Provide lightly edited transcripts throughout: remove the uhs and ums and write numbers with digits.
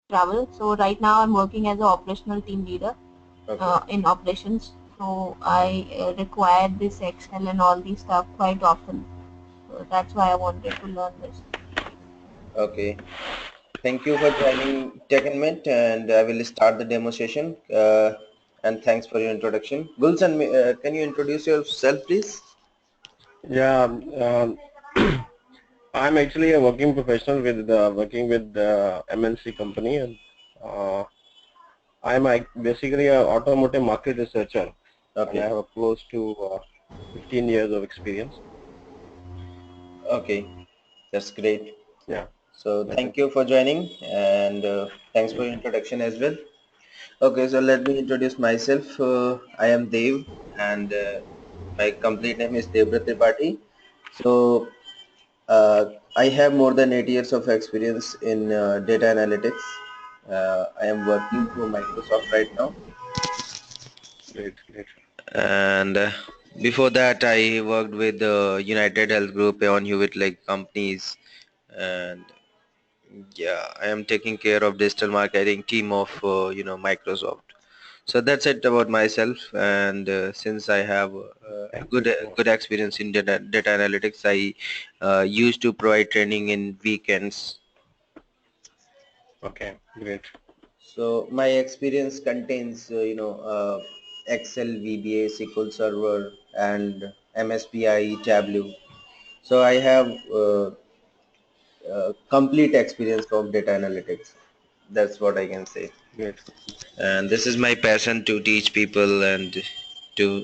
travel. So right now I'm working as an operational team leader Okay. in operations. So I require this Excel and all these stuff quite often. So that's why I wanted to learn this. Okay. Thank you for joining TechandMate, and I will start the demo session. And thanks for your introduction. Gulshan, can you introduce yourself, please? Yeah, I'm actually a working professional with working with MNC company, and uh, basically a automotive market researcher, and I Okay. have close to 15 years of experience. Okay. That's great. Yeah, So okay. thank you for joining, and thanks for your introduction as well. Okay, so let me introduce myself. I am Dev, and my complete name is Devrat Tripathi. So I have more than 8 years of experience in data analytics. I am working for Microsoft right now, Great, great. and before that I worked with United Health Group on Hewitt like companies, and yeah, I am taking care of digital marketing team of Microsoft. So that's it about myself. And since I have Thank you good so much. good experience in data analytics, I used to provide training in weekends. Okay, great. So my experience contains Excel, VBA, SQL Server, and MSBI, Tableau. So I have complete experience of data analytics. That's what I can say. Great. And this is my passion to teach people, and to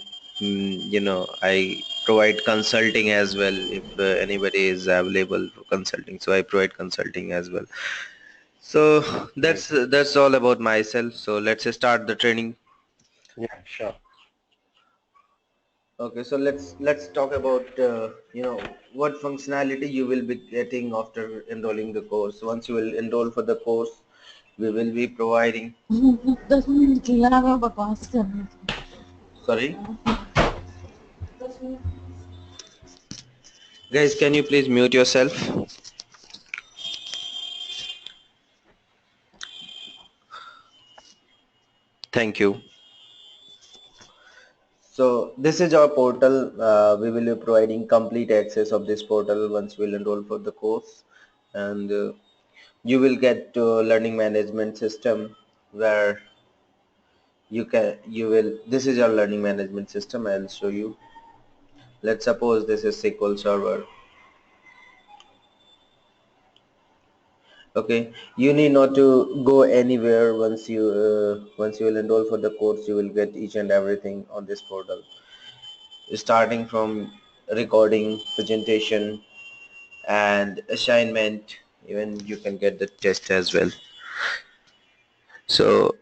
I provide consulting as well if anybody is available for consulting, so I provide consulting as well. So Great. that's all about myself, so let's start the training. Yeah, sure. Okay, so let's talk about what functionality you will be getting after enrolling the course. Once you will enroll for the course, we will be providing. 10 minute किया मैं बकवास करने Sorry, guys, can you please mute yourself? Thank you. So this is our portal. We will be providing complete access of this portal once we'll enroll for the course, and you will get learning management system where you will. This is your learning management system. I'll show you. Let's suppose this is SQL Server. Okay, you need not to go anywhere. Once you will enroll for the course, you will get each and everything on this portal, starting from recording, presentation, and assignment. Even you can get the test as well. So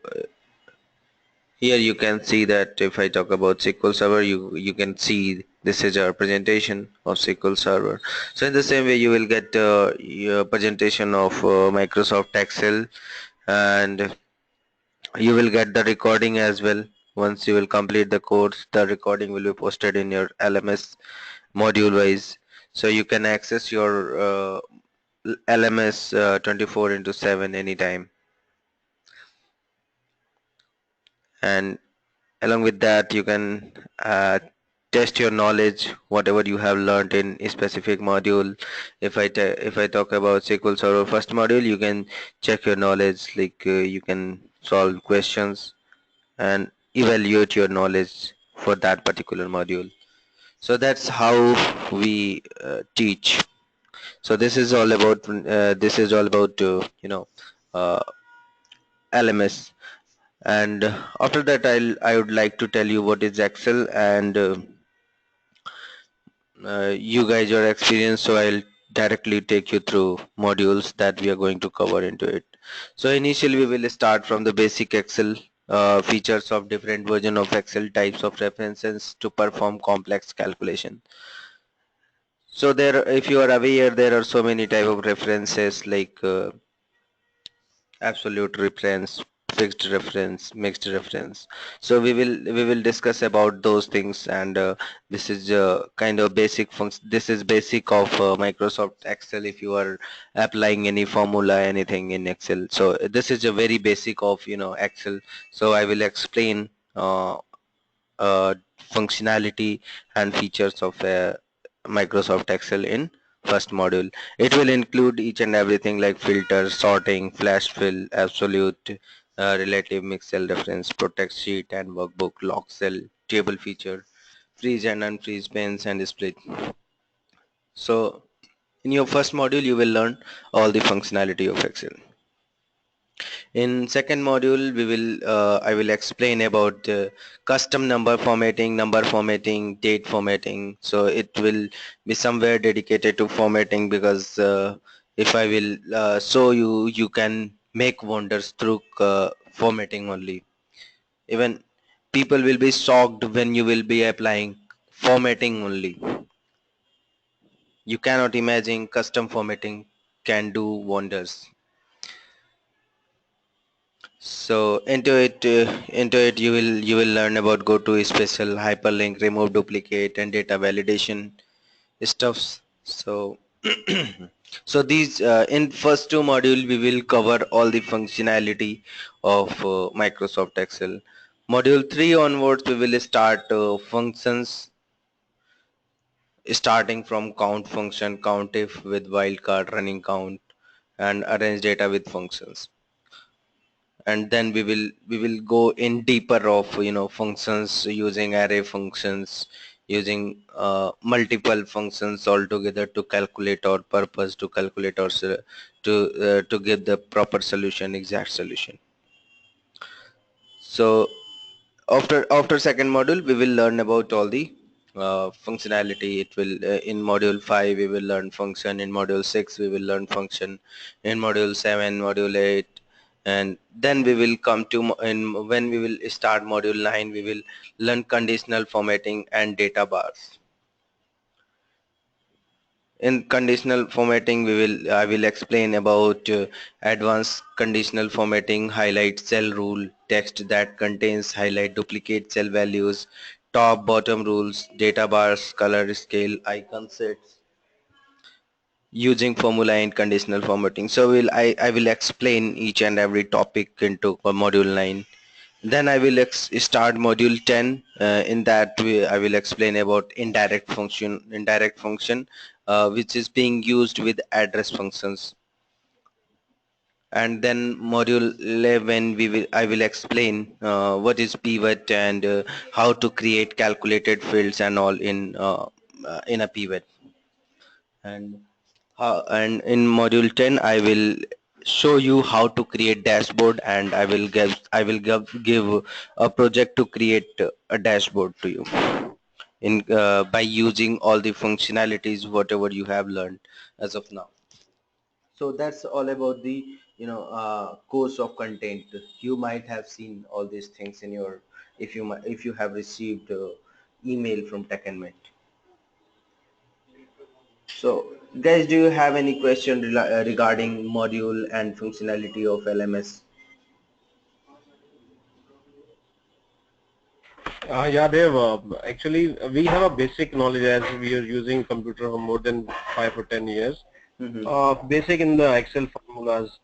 here you can see that if I talk about SQL Server, you can see this is our presentation of SQL Server. So in the same way, you will get your presentation of Microsoft Excel, and you will get the recording as well. Once you will complete the course, the recording will be posted in your LMS module wise, so you can access your LMS 24 into 7 anytime. And along with that, you can test your knowledge whatever you have learned in a specific module. If I talk about SQL Server first module, you can check your knowledge, like you can solve questions and evaluate your knowledge for that particular module. So that's how we teach. So this is all about uh, LMS. And after that, I would like to tell you what is Excel, and you guys are experienced, so I'll directly take you through modules that we are going to cover into it. So initially we will start from the basic Excel features of different version of Excel, types of references to perform complex calculation. So there, if you are aware, there are so many type of references like absolute reference, fixed reference, mixed reference. So we will discuss about those things, and this is kind of basic function. This is basic of Microsoft Excel if you are applying any formula, anything in Excel. So this is a very basic of Excel. So I will explain uh, functionality and features of Microsoft Excel in first module. It will include each and everything like filter, sorting, flash fill, absolute, relative, mix cell reference, protect sheet and workbook, lock cell, table feature, freeze and unfreeze panes and split. So in your first module you will learn all the functionality of Excel. In second module, I will explain about custom number formatting, date formatting. So it will be somewhere dedicated to formatting, because if I will show you, you can make wonders through formatting only. Even people will be shocked when you will be applying formatting only. You cannot imagine custom formatting can do wonders. So into it you will learn about go to special, hyperlink, remove duplicate, and data validation stuffs. So so these in first two module we will cover all the functionality of Microsoft Excel. Module 3 onwards we will start functions, starting from count function, Countif with wildcard, running count, and arrange data with functions. And then we will go in deeper of functions, using array functions, using multiple functions altogether to calculate our purpose, to calculate our to give the proper solution, exact solution. So after second module we will learn about all the functionality. It will in module 5 we will learn function, in module 6 we will learn function, in module 7, module 8, and then we will come to when we will start module 9 we will learn conditional formatting and data bars. In conditional formatting I will explain about advanced conditional formatting, highlight cell rule, text that contains highlight duplicate cell values, top bottom rules, data bars, color scale, icon sets, using formula in conditional formatting. So I will explain each and every topic into module 9. Then I will start module 10. In that I will explain about indirect function, which is being used with address functions. And then module 11 I will explain what is pivot, and how to create calculated fields and all in a pivot. And in module 10 I will show you how to create dashboard, and I will give a project to create a dashboard to you in by using all the functionalities whatever you have learned as of now. So that's all about the course of content. You might have seen all these things in your, if you have received email from TechandMate. So, guys, do you have any question regarding module and functionality of LMS? Yeah, Dev. Actually, we have a basic knowledge as we are using computer for more than 5 or 10 years. Mm-hmm. Basic in the Excel formulas,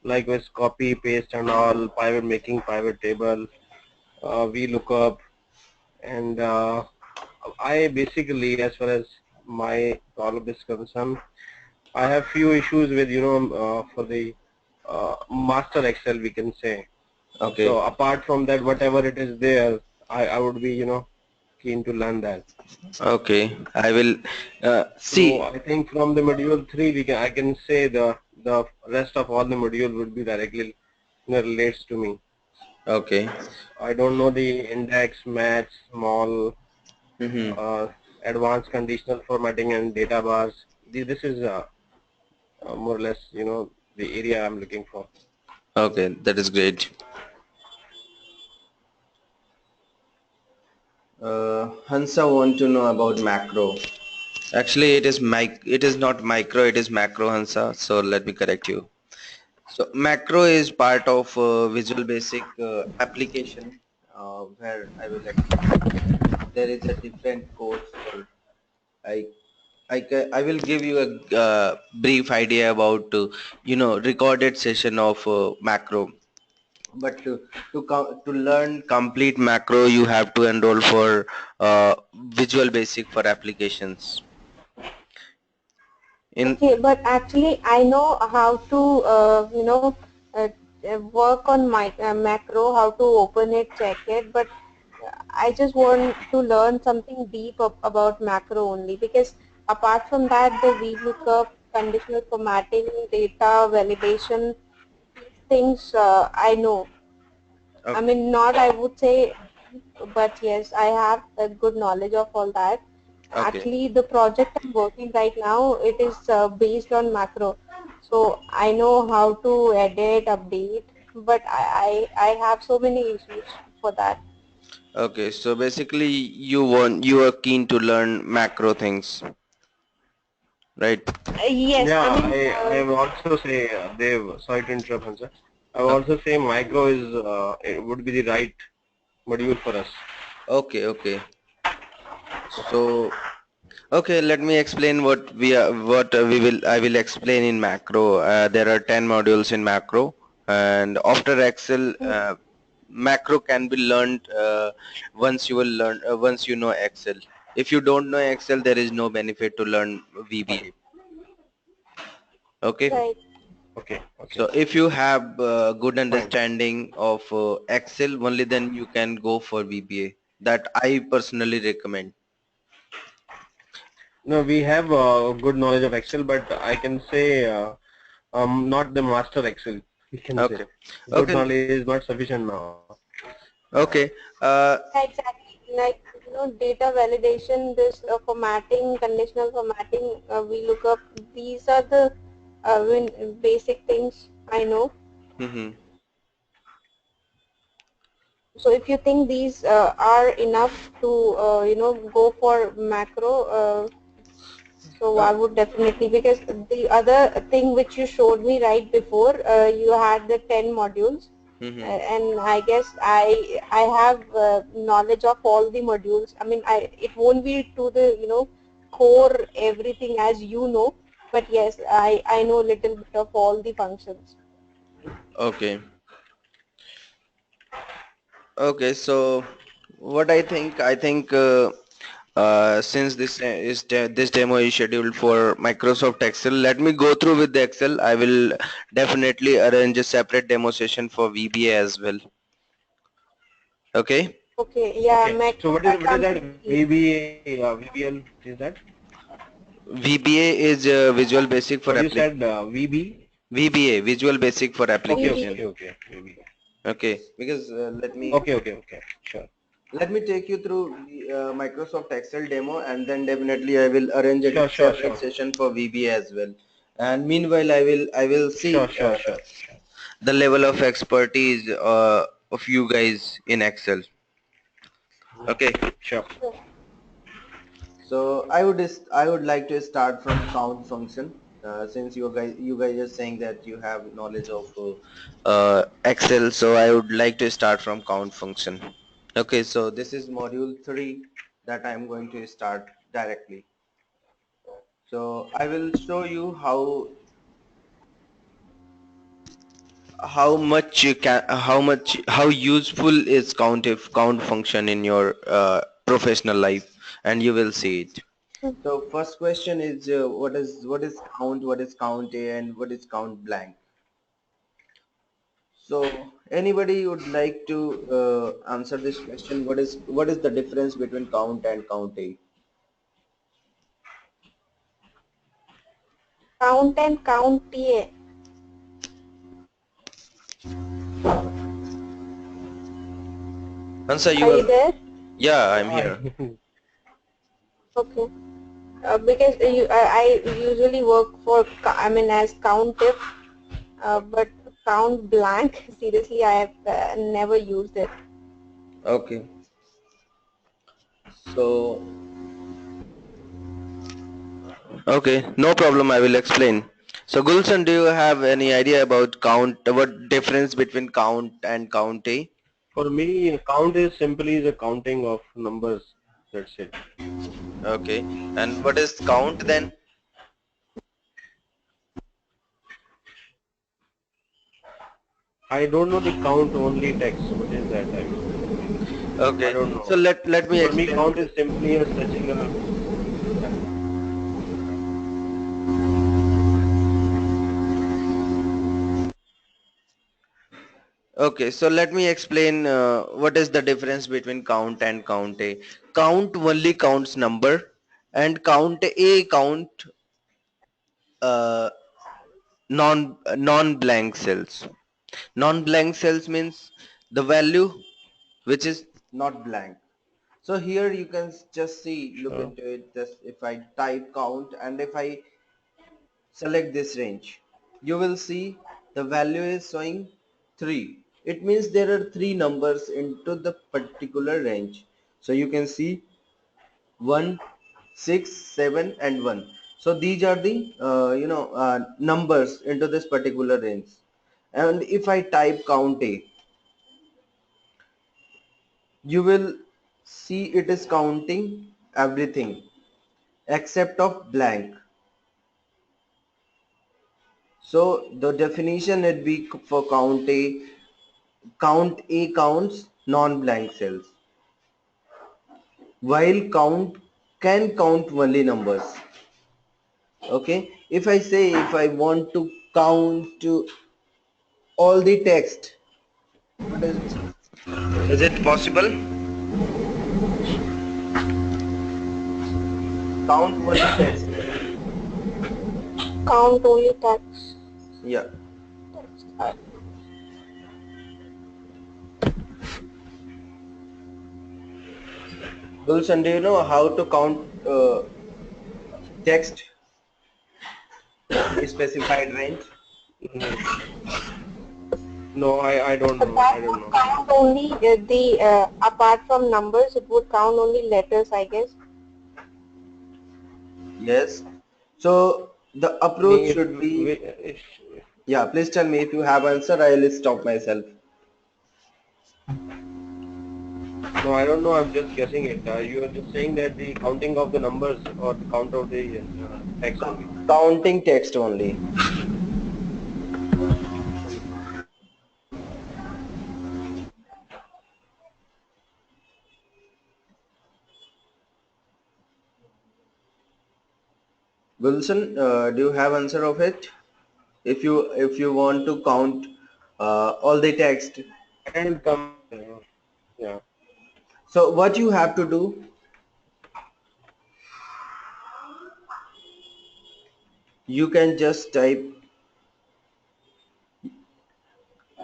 like with copy, paste, and all, pivot making, pivot table, VLOOKUP, and I basically, as far as my problem is concerned, I have few issues with for the master Excel, we can say. So Okay. apart from that, whatever it is there, I would be keen to learn that. Okay. I will So see. I think from the module 3, I can say the rest of all the module would be directly relates to me. Okay. I don't know the index, match, small, Mm-hmm. uh, advanced conditional formatting and data bars. This is more or less the area I'm looking for. Okay, that is great. Hansa want to know about macro. Actually, it is not micro, it is macro, Hansa. So let me correct you. So macro is part of Visual Basic application where I will explain. There is a different course for I I will give you a brief idea about recorded session of macro. But to learn complete macro, you have to enroll for Visual Basic for applications. In Okay, but actually, I know how to, work on my macro, how to open it, check it, but I just want to learn something deep about macro only because apart from that, the VLOOKUP, conditional formatting, data validation, these things I know. I okay, mean, not I would say, but yes, I have a good knowledge of all that. okay, Actually, the project I'm working right now, it is based on macro. So I know how to edit, update, but I have so many issues for that. okay. So basically, you are keen to learn macro things, right? Yes, I Yeah, mean, I will also say, Dev, sorry to interrupt, sir. I will Okay, also say micro is it would be the right module for us. okay, okay. So okay, let me explain what we will I will explain in macro. There are 10 modules in macro, and after Excel, macro can be learned once you know Excel. If you don't know Excel, there is no benefit to learn VBA. Okay, right. Okay, okay, so if you have good fine. understanding of Excel, only then you can go for VBA. That I personally recommend. No, we have good knowledge of Excel, but I can say not the master Excel. We can say Okay, good okay, knowledge is not sufficient now. okay. Uh, Yeah, exactly. Like, data validation, this formatting, conditional formatting, VLOOKUP, these are the basic things I know. mhm. So if you think these are enough to, go for macro, so I would definitely, because the other thing which you showed me right before, you had the 10 modules, Mm-hmm. and I guess I have knowledge of all the modules. I mean, it won't be to the, core everything as you know, but yes, I know a little bit of all the functions. Okay. Okay. So, what I think since this demo is scheduled for Microsoft Excel, let me go through with the Excel. I will definitely arrange a separate demo session for VBA as well. Okay. Okay, yeah, Okay, so I what is that completely. VBA VBL? Is that VBA is Visual Basic for what you applic said? VB? VBA, Visual Basic for Okay, application. okay, okay, VB. Okay. Because Okay, okay, okay, sure. let me take you through the Microsoft Excel demo, and then definitely I will arrange a Sure, sure, separate sure, session for VBA as well. And meanwhile, I will sure, see sure, sure, sure. the level of expertise of you guys in Excel. Okay. Sure. Sure. So I would like to start from count function. Since you guys are saying that you have knowledge of Excel, so I would like to start from count function. Okay, so this is module 3 that I'm going to start directly. So I will show you how much you can how useful is count function in your professional life, and you will see it. So first question is what is count, what is count A, and what is count blank. So anybody would like to answer this question? What is the difference between count and count A? Count and count TA. Answer Are you you are. there? Yeah, I'm Yeah, here. Okay. Because I usually work for, I mean, as Countif, but count blank, seriously, I have never used it. Okay. So okay, no problem. I will explain. So Gulshan, do you have any idea about count? What difference between count and county? For me, count is simply the counting of numbers. That's it. Okay. And what is count then? I don't know the count only text. What is that? I mean, I Okay. don't So know. let me For me, explain. count is simply a searching a. Yeah. Okay, so let me explain what is the difference between count and count A. Count only counts number, and count A count uh, non-blank cells. Non-blank cells means the value which is not blank. So here you can just see, look Sure. into it. Just if I type count and if I select this range, you will see the value is showing 3. It means there are 3 numbers into the particular range. So you can see 1, 6, 7 and 1. So these are the numbers into this particular range. And if I type count A, you will see it is counting everything except of blank. So the definition would be for count A counts non-blank cells, while count can count only numbers. Okay, if I say if I want to count all the text, what is it possible? Count only text. Count only text. Yeah. Text. Gulshan, do you know how to count text specified range? Mm. No, I don't So know. that I don't would know. count only the apart from numbers, it would count only letters, I guess. Yes. So the approach Me, if, should be, if yeah, please tell me if you have answer, I'll stop myself. no, I don't know. I'm just guessing it. You are just saying that the counting of the numbers or the count of the text only. Counting text only. Wilson, do you have answer of it? If you want to count all the text, And come, yeah. so what you have to do, you can just type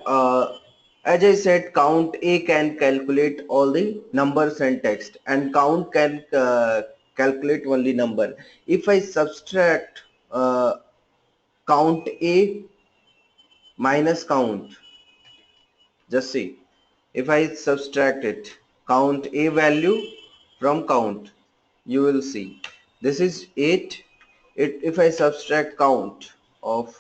uh, as I said, count A can calculate all the numbers and text, and count can calculate only number. If I subtract count A minus count, just see, if I subtract it, count A value from count, you will see this is 8. If I subtract count of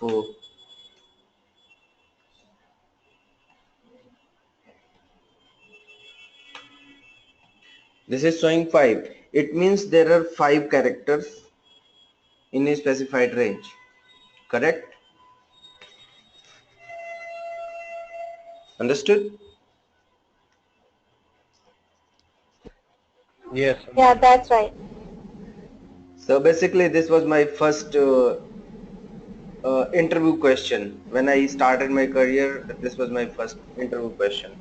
this is showing 5, it means there are 5 characters in a specified range, correct? Understood? Yes, Yeah, understood. that's right. So basically this was my first interview question. When I started my career, this was my first interview question.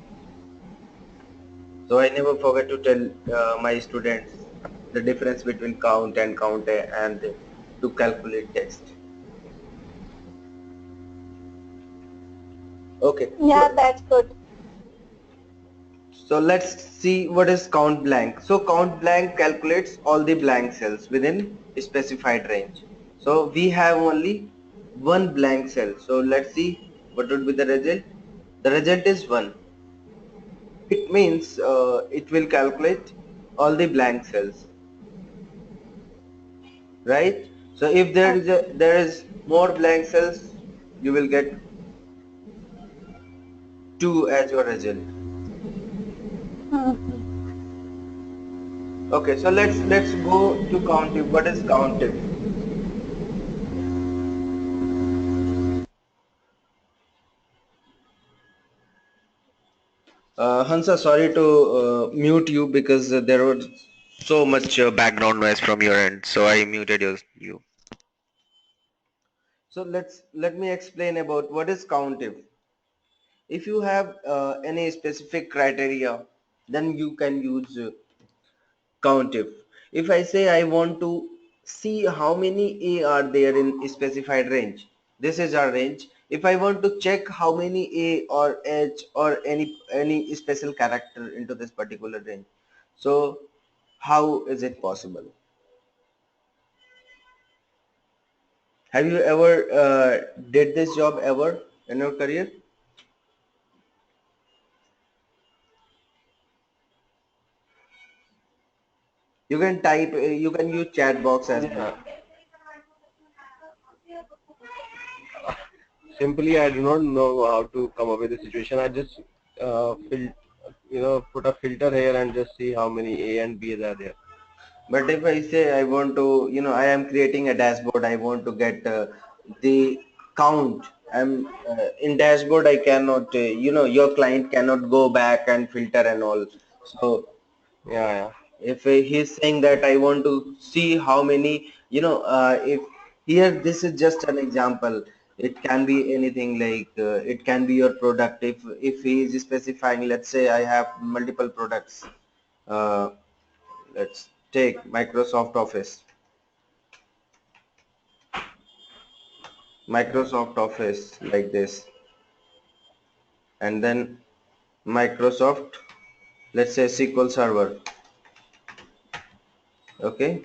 So I never forget to tell my students the difference between count and count and to calculate text. Okay, Yeah, that's good. so let's see what is count blank. So count blank calculates all the blank cells within a specified range. So we have only one blank cell. So let's see what would be the result. The result is 1. It means it will calculate all the blank cells, right? So if there is more blank cells, you will get 2 as your result. Okay, so let's go to Countif. What is Countif? Hansa, sorry to mute you because there was so much background noise from your end, so I muted you. So let me explain about what is Countif. If you have any specific criteria, then you can use Countif. If I say I want to see how many A are there in a specified range, this is our range. If I want to check how many A or H or any special character into this particular range, so how is it possible? Have you ever did this job ever in your career? You can type, you can use chat box as well. Yeah. Simply, I do not know how to come up with the situation. I just put a filter here and just see how many A and B's are there. But if I say I want to, I am creating a dashboard, I want to get the count. I'm in dashboard. I cannot, your client cannot go back and filter and all. So Yeah, yeah. if he's saying that I want to see how many, if here this is just an example. It can be anything like it can be your product. If he is specifying, let's say I have multiple products. Uh, let's take Microsoft Office. Microsoft Office like this, and then Microsoft, let's say SQL Server, okay,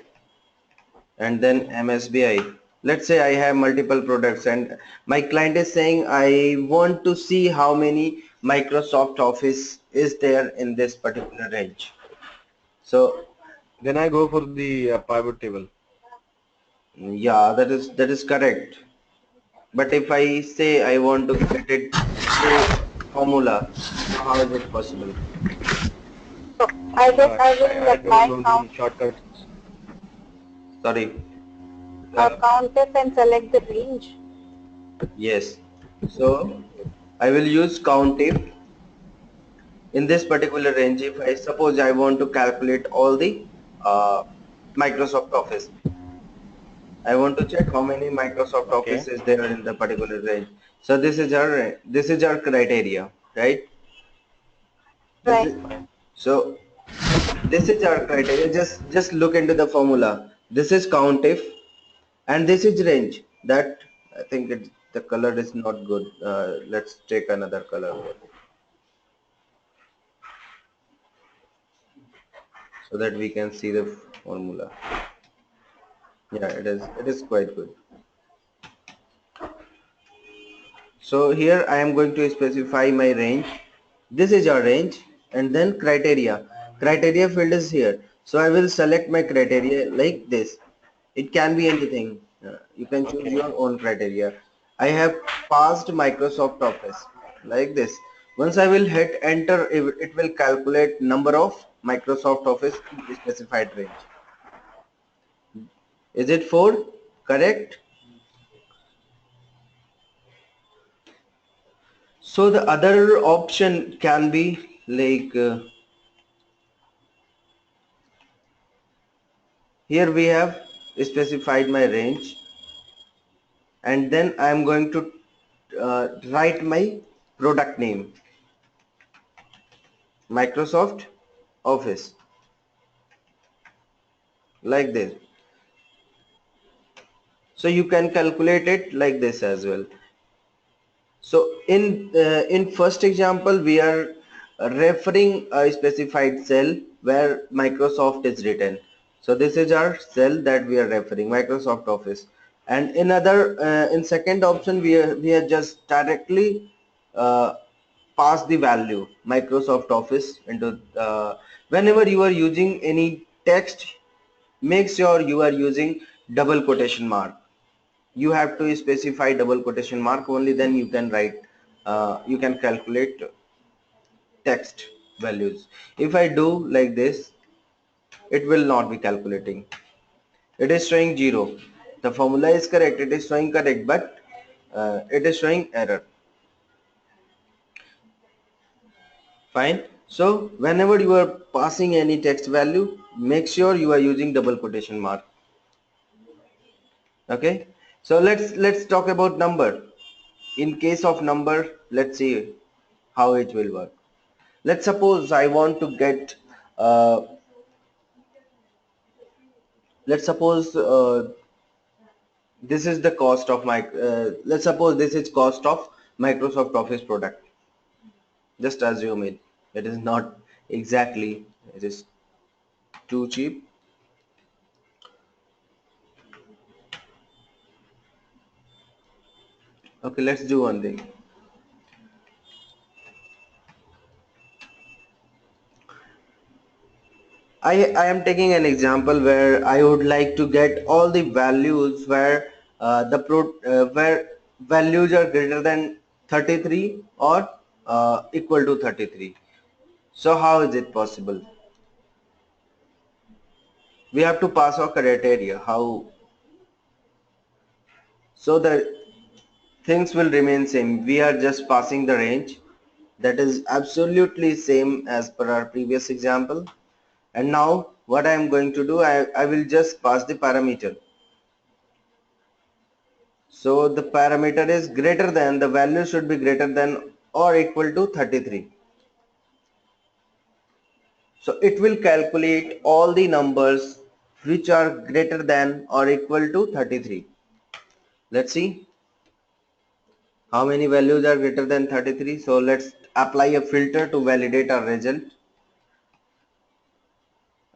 and then MSBI. Let's say I have multiple products and my client is saying I want to see how many Microsoft Office is there in this particular range. So Then I go for the pivot table. yeah, that is correct. But if I say I want to get it through formula, so how is it possible? So I guess I will I don't apply know the shortcuts. Sorry. Uh, Countif and select the range. yes. So I will use Countif in this particular range. If I suppose I want to calculate all the uh, Microsoft Office, I want to check how many Microsoft Okay. Office is there in the particular range. So this is our criteria, right? This Right. is so this is our criteria. Just look into the formula. This is Countif and this is range. That I think the color is not good. Let's take another color so that we can see the formula. Yeah, it is quite good. So here I am going to specify my range. This is your range and then criteria. Criteria field is here. So I will select my criteria like this. It can be anything. You can choose Okay. your own criteria. I have passed Microsoft Office like this. Once I will hit enter, it will calculate number of Microsoft Office in specified range. Is it 4? Correct? So the other option can be like here we have specified my range and then I am going to write my product name Microsoft Office like this. So you can calculate it like this as well. So in first example we are referring a specified cell where Microsoft is written. So this is our cell that we are referring, Microsoft Office. And in second option we are just directly uh, pass the value Microsoft Office into whenever you are using any text, make sure you are using double quotation mark. You have to specify double quotation mark, only then you can write, you can calculate text values. If I do like this, it will not be calculating. It is showing 0. The formula is correct, it is showing correct, but it is showing error. Fine. So whenever you are passing any text value, make sure you are using double quotation mark. Okay. So let's talk about number. In case of number, let's see how it will work. Let's suppose I want to get uh, let's suppose this is the cost of my let's suppose this is cost of Microsoft Office product. Just assume it is not exactly, it is too cheap. Okay, let's do one thing. I am taking an example where I would like to get all the values where where values are greater than 33 or equal to 33. So how is it possible? We have to pass our criteria. How? So the things will remain same. We are just passing the range. That is absolutely same as per our previous example. And now what I am going to do, I will just pass the parameter. So the parameter is greater than, the value should be greater than or equal to 33. So it will calculate all the numbers which are greater than or equal to 33. Let's see how many values are greater than 33. So let's apply a filter to validate our result.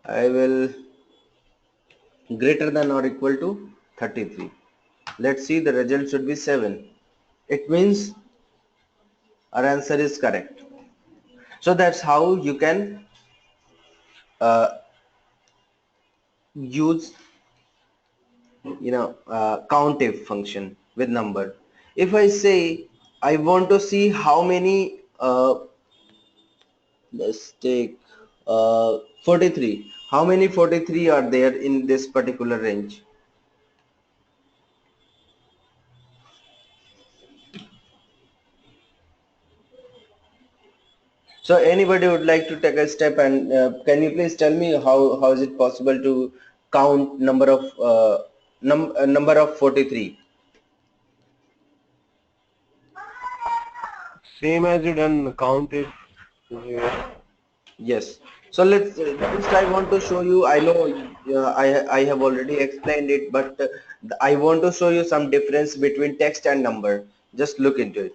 I will greater than or equal to 33. Let's see, the result should be 7. It means our answer is correct. So that's how you can uh, use Countif function with number. If I say I want to see how many let's take 43, how many 43 are there in this particular range? So anybody would like to take a step, and can you please tell me how is it possible to count number of 43? Same as you done count if Yes. So let's just I want to show you. I know I have already explained it, but I want to show you some difference between text and number. Just look into it.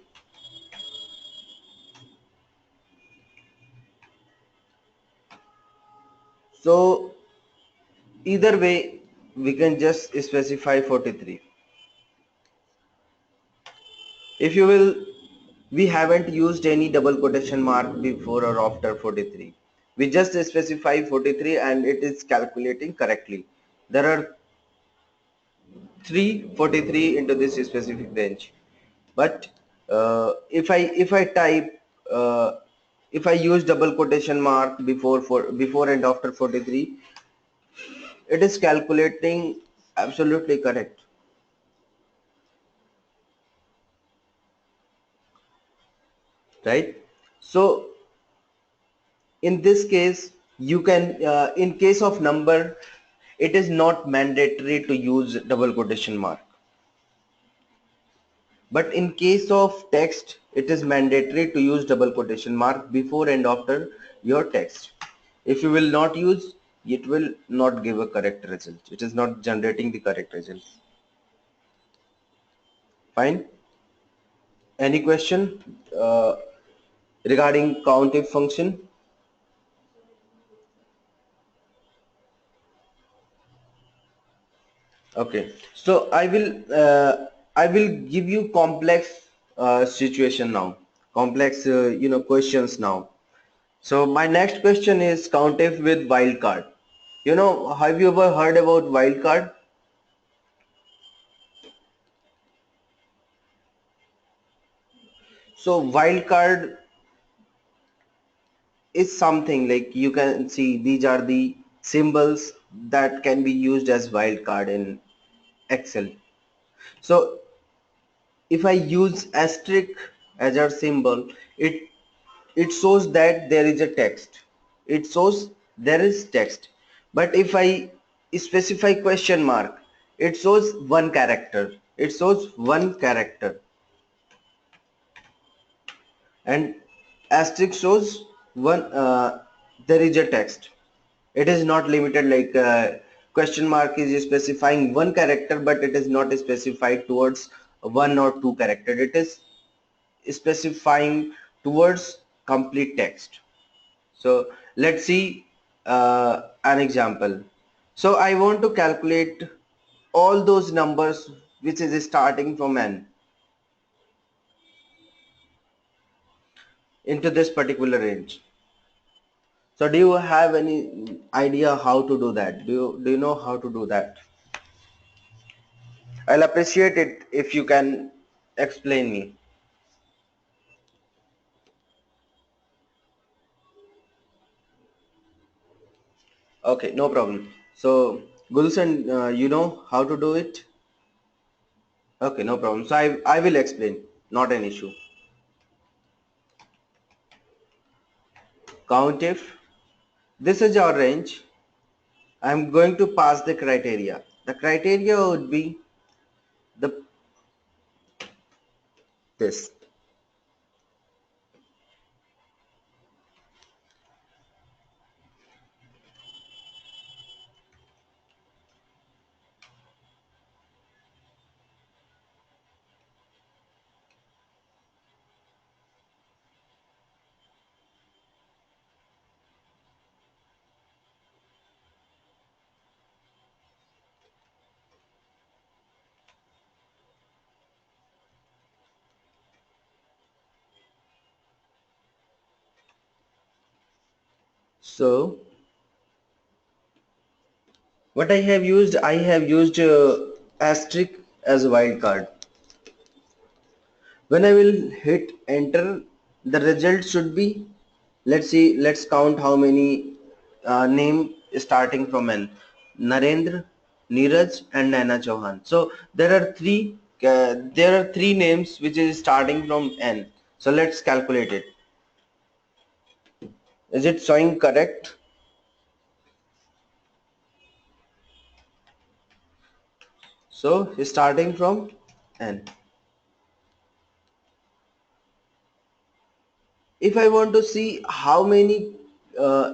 So either way, we can just specify 43. If you will, we haven't used any double quotation mark before or after 43. We just specify 43 and it is calculating correctly. There are 343 into this specific range. But if I type if I use double quotation mark before and after 43, it is calculating absolutely correct, right? So in this case, you can in case of number, it is not mandatory to use double quotation mark, but in case of text, it is mandatory to use double quotation mark before and after your text. If you will not use, it will not give a correct result. It is not generating the correct result. Fine. Any question regarding Countif function? Okay. So I will give you complex situation now, complex questions now. So my next question is Countif with wildcard. Have you ever heard about wildcard? So wildcard is something like you can see these are the symbols that can be used as wildcard in Excel. So if I use asterisk as a symbol, it shows that there is a text. It shows there is text. But if I specify question mark, it shows one character. It shows one character. And asterisk shows one there is a text. It is not limited like question mark is specifying one character, but it is not specified towards one or two character. It is specifying towards complete text. So let's see an example. So I want to calculate all those numbers which is starting from n into this particular range. So do you have any idea how to do that? Do you know how to do that? I'll appreciate it if you can explain me. Okay, no problem. So Gulshan, you know how to do it? Okay, no problem. So I will explain. Not an issue. Countif. This is our range. I'm going to pass the criteria. The criteria would be the this. So what I have used asterisk as a wildcard. When I will hit enter, the result should be, let's see, let's count how many name starting from N. Narendra, Neeraj and Naina Chauhan. So there are three names which is starting from N. So let's calculate it. Is it showing correct? So starting from N. If I want to see how many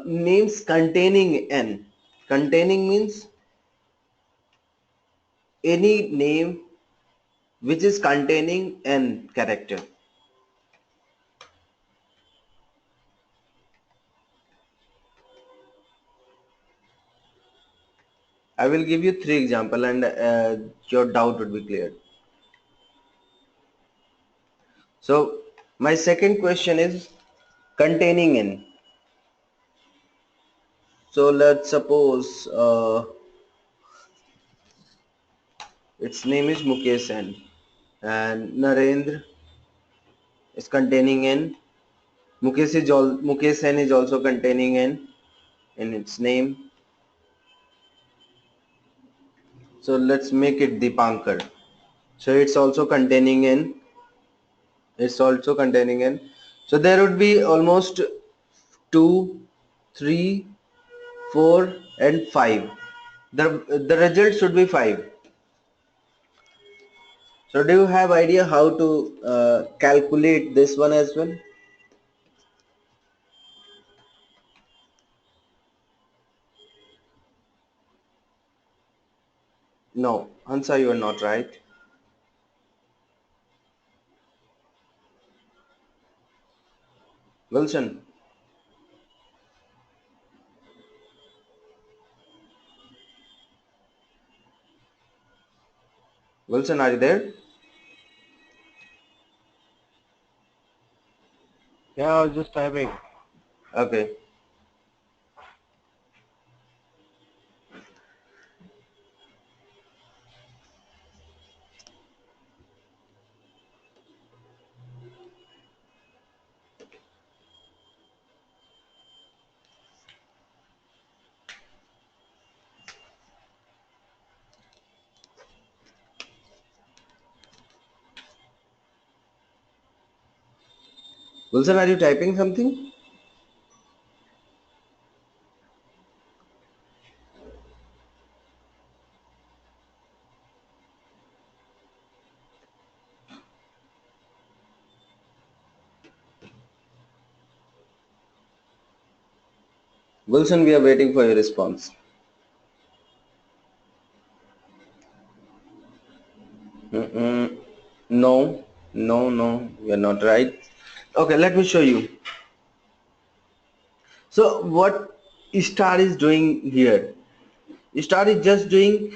names containing N, containing means any name which is containing N character. I will give you three example and your doubt would be cleared. So my second question is containing N. So let's suppose its name is Mukesh N and Narendra is containing N. Mukesh N is also containing N in its name. So let's make it Dipankar. So it's also containing N. It's also containing N. So there would be almost 2, 3, 4 and 5. The result should be 5. So do you have idea how to calculate this one as well? No, Hansa, you are not right. Wilson, Wilson, are you there? Yeah, I was just typing. Okay. Wilson, are you typing something? Wilson, we are waiting for your response. Mm-mm. No, no, you're not right. Okay, let me show you. So what star is doing here? Star is just doing,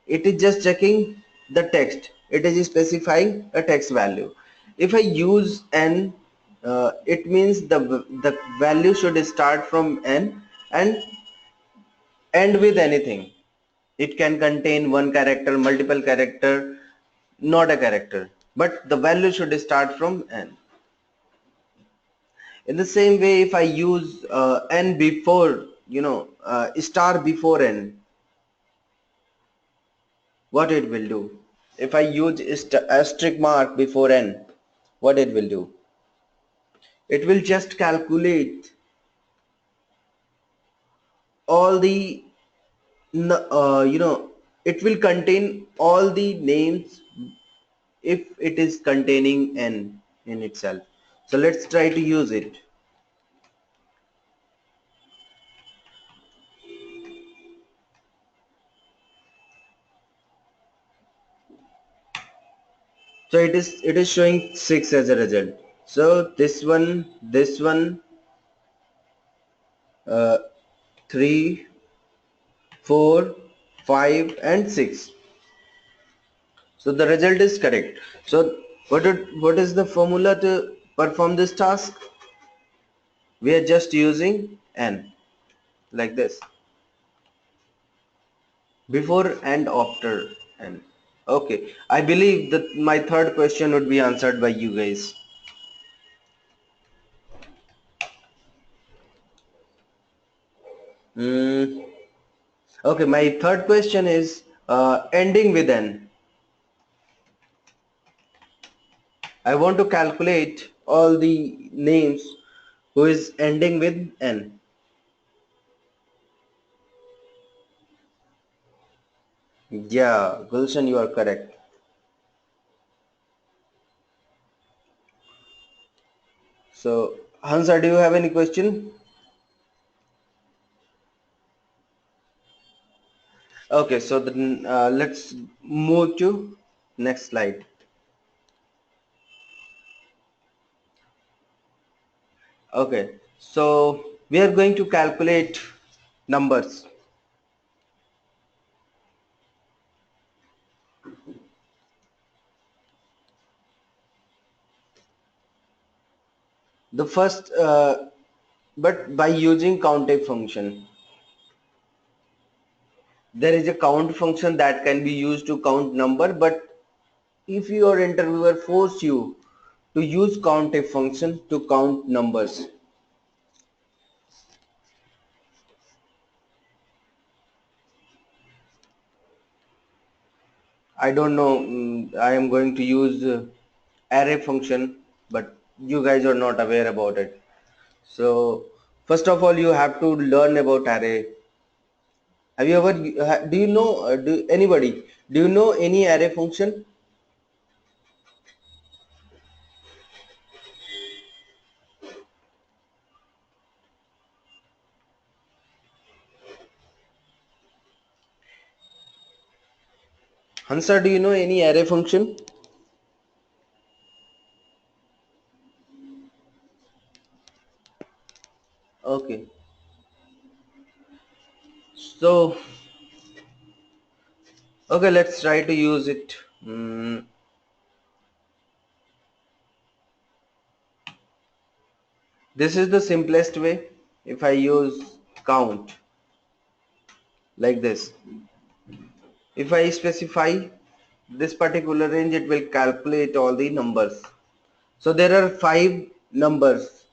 it is just checking the text. It is specifying a text value. If I use n, it means the value should start from n and end with anything. It can contain one character, multiple character, not a character, but the value should start from n. In the same way, if I use n before, star before n, what it will do? If I use asterisk mark before n, what it will do? It will just calculate all the, it will contain all the names if it is containing n in itself. So let's try to use it. So it is showing 6 as a result. So this one, 3, 4, 5 and 6. So the result is correct. So what is the formula to perform this task? We are just using n, like this, before and after n. Okay, I believe that my third question would be answered by you guys. Mm, okay, my third question is ending with n. I want to calculate all the names who is ending with n. Yeah, Gulshan, you are correct. So, Hansa, do you have any question? Okay, so then let's move to next slide. Okay, so we are going to calculate numbers. The first, but by using Countif function. There is a count function that can be used to count number, but if your interviewer force you to use Countif function to count numbers, I don't know, I am going to use array function, but you guys are not aware about it. So first of all, you have to learn about array. Have you ever, do you know, do you know any array function? Hansa, do you know any array function? Okay. So, okay, let's try to use it. This is the simplest way. If I use count like this, if I specify this particular range, it will calculate all the numbers. So there are 5 numbers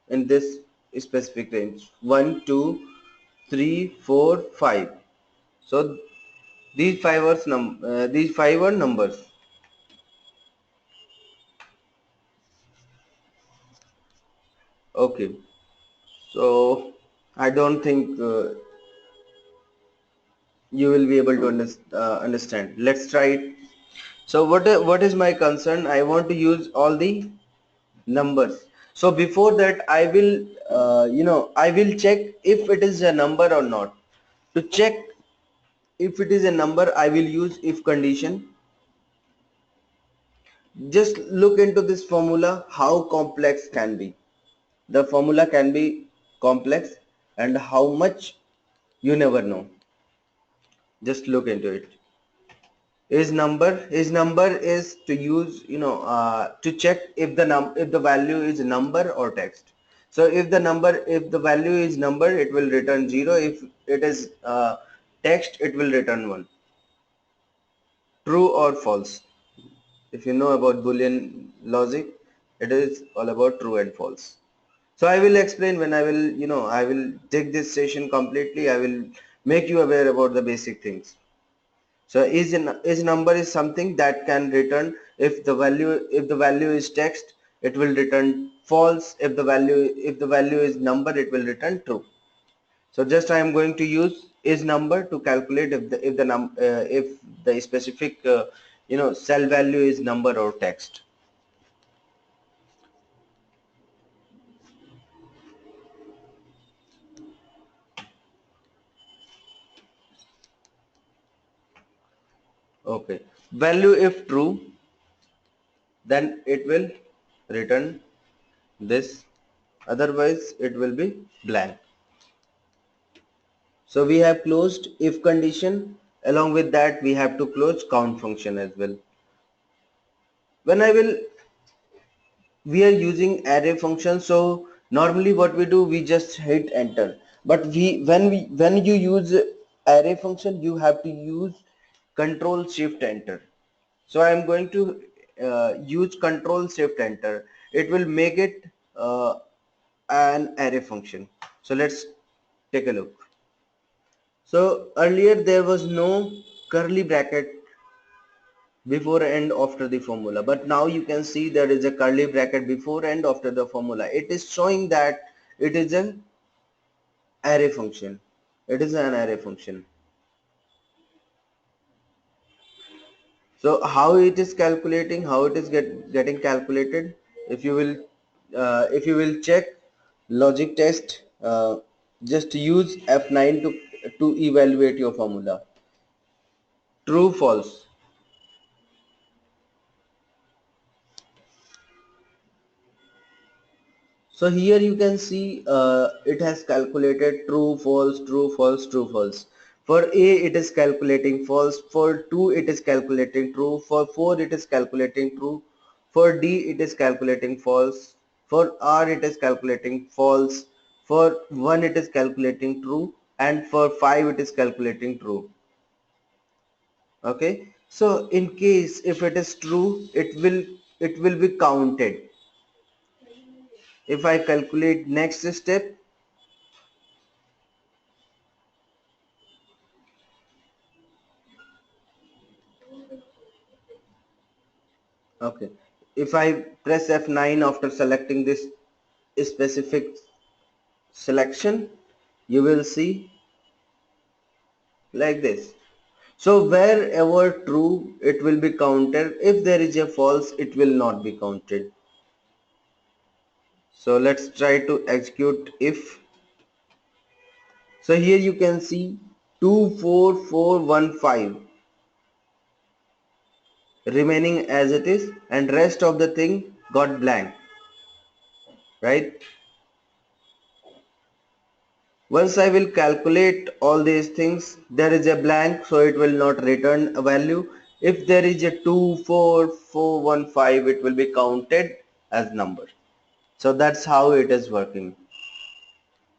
in this specific range: 1, 2, 3, 4, 5. So these 5 are numbers. Okay, so I don't think you will be able to understand. Let's try it. So what is my concern? I want to use all the numbers. So before that I will I will check if it is a number or not. To check if it is a number, I will use if condition. Just look into this formula, how complex can be. The formula can be complex, and how much you never know. Just look into it. Is number is to use, to check if the value is number or text. So if the value is number, it will return 0. If it is text, it will return 1. True or false. If you know about Boolean logic, it is all about true and false. So I will explain when I will take this session completely. I will make you aware about the basic things. So is number is something that can return if the value is text, it will return false. If the value is number, it will return true. So just I am going to use is number to calculate if the specific cell value is number or text. Okay, value if true, then it will return this, otherwise it will be blank. So we have closed if condition. Along with that, we have to close count function as well. When I will We are using array function. So normally what we do, we just hit enter. But when you use array function, you have to use control shift enter. So I am going to use control shift enter. It will make it an array function. So let's take a look. So earlier there was no curly bracket before and after the formula, but now you can see there is a curly bracket before and after the formula. It is showing that it is an array function. It is an array function. So how it is calculating, how it is getting calculated, if you will check logic test, just use F9 to evaluate your formula. True, false. So here you can see it has calculated true, false, true, false, true, false. For A it is calculating false, for 2 it is calculating true, for 4 it is calculating true, for D it is calculating false, for R it is calculating false, for 1 it is calculating true, and for 5 it is calculating true. Okay, so in case if it is true, it will be counted. If I calculate next step, okay, if I press F9 after selecting this specific selection, you will see like this. So wherever true, it will be counted. If there is a false, it will not be counted. So let's try to execute if. So here you can see 24415 remaining as it is, and rest of the thing got blank, right? Once I will calculate all these things, there is a blank, so it will not return a value. If there is a 24415, it will be counted as number. So that's how it is working.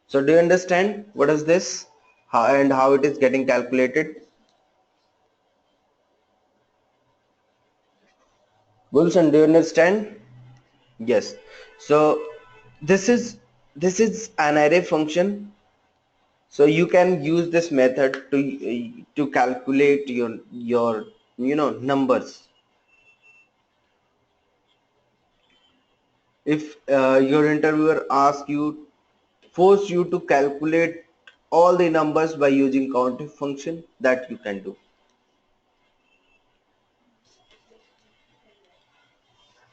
So do you understand what is this, and how it is getting calculated? Gulshan, do you understand? Yes. So this is an array function. So you can use this method to calculate your numbers. if your interviewer asks you, force you to calculate all the numbers by using Countif function, that you can do.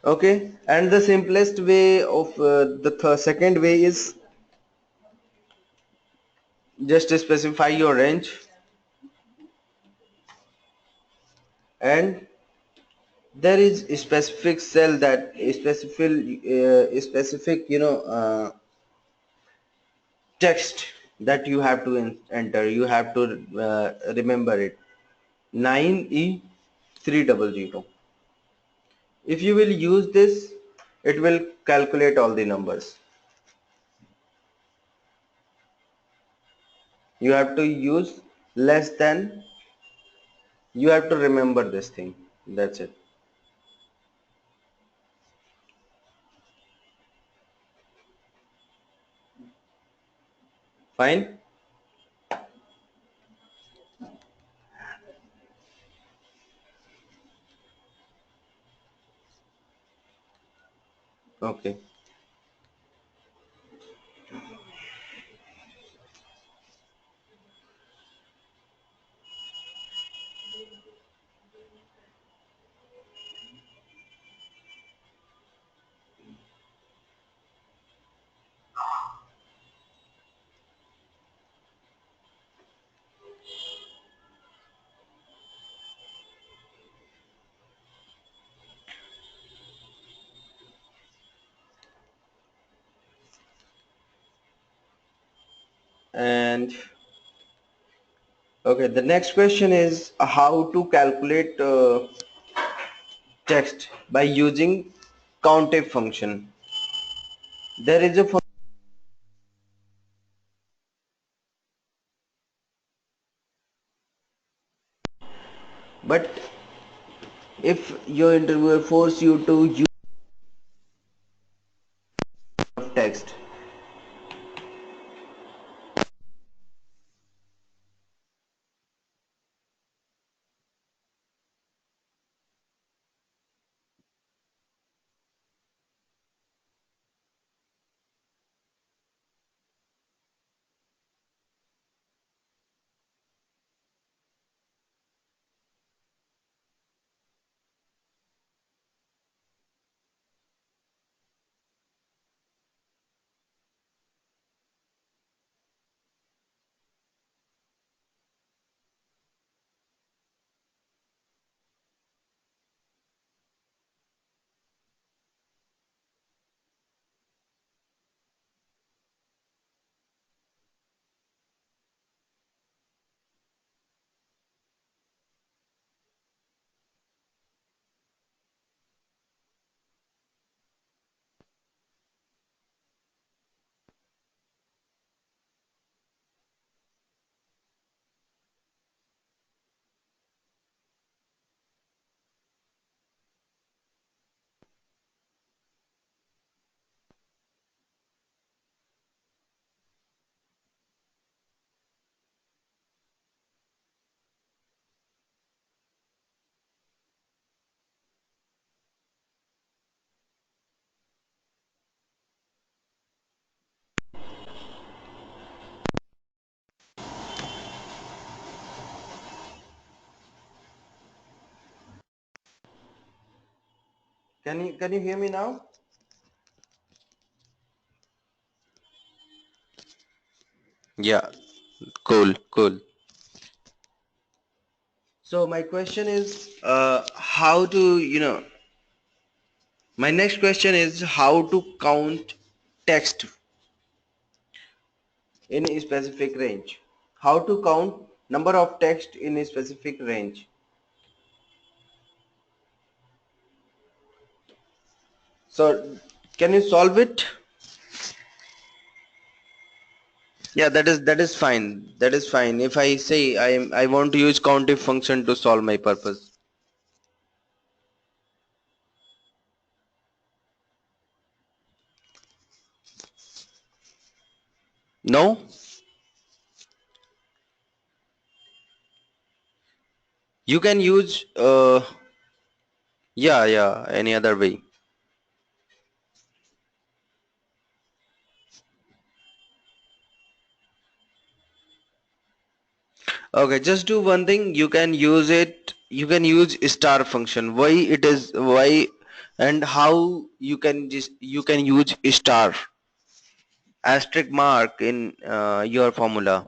Okay, and the simplest way of the second way is just specify your range, and there is a specific cell that specific text that you have to enter. You have to remember it, 9E300. If you will use this, it will calculate all the numbers. You have to use less than, you have to remember this thing. That's it. Fine. Okay. And okay, the next question is how to calculate text by using Countif function. There is a but if your interviewer force you to use text, can you hear me now? Yeah, cool, cool. So my question is how to, my next question is how to count text in a specific range. How to count number of text in a specific range. So can you solve it? Yeah, that is fine. That is fine. If I say I want to use Countif function to solve my purpose. No? You can use yeah, any other way. Okay, just do one thing. You can use it. You can use star function. Why it is why and how you can use star asterisk mark in your formula.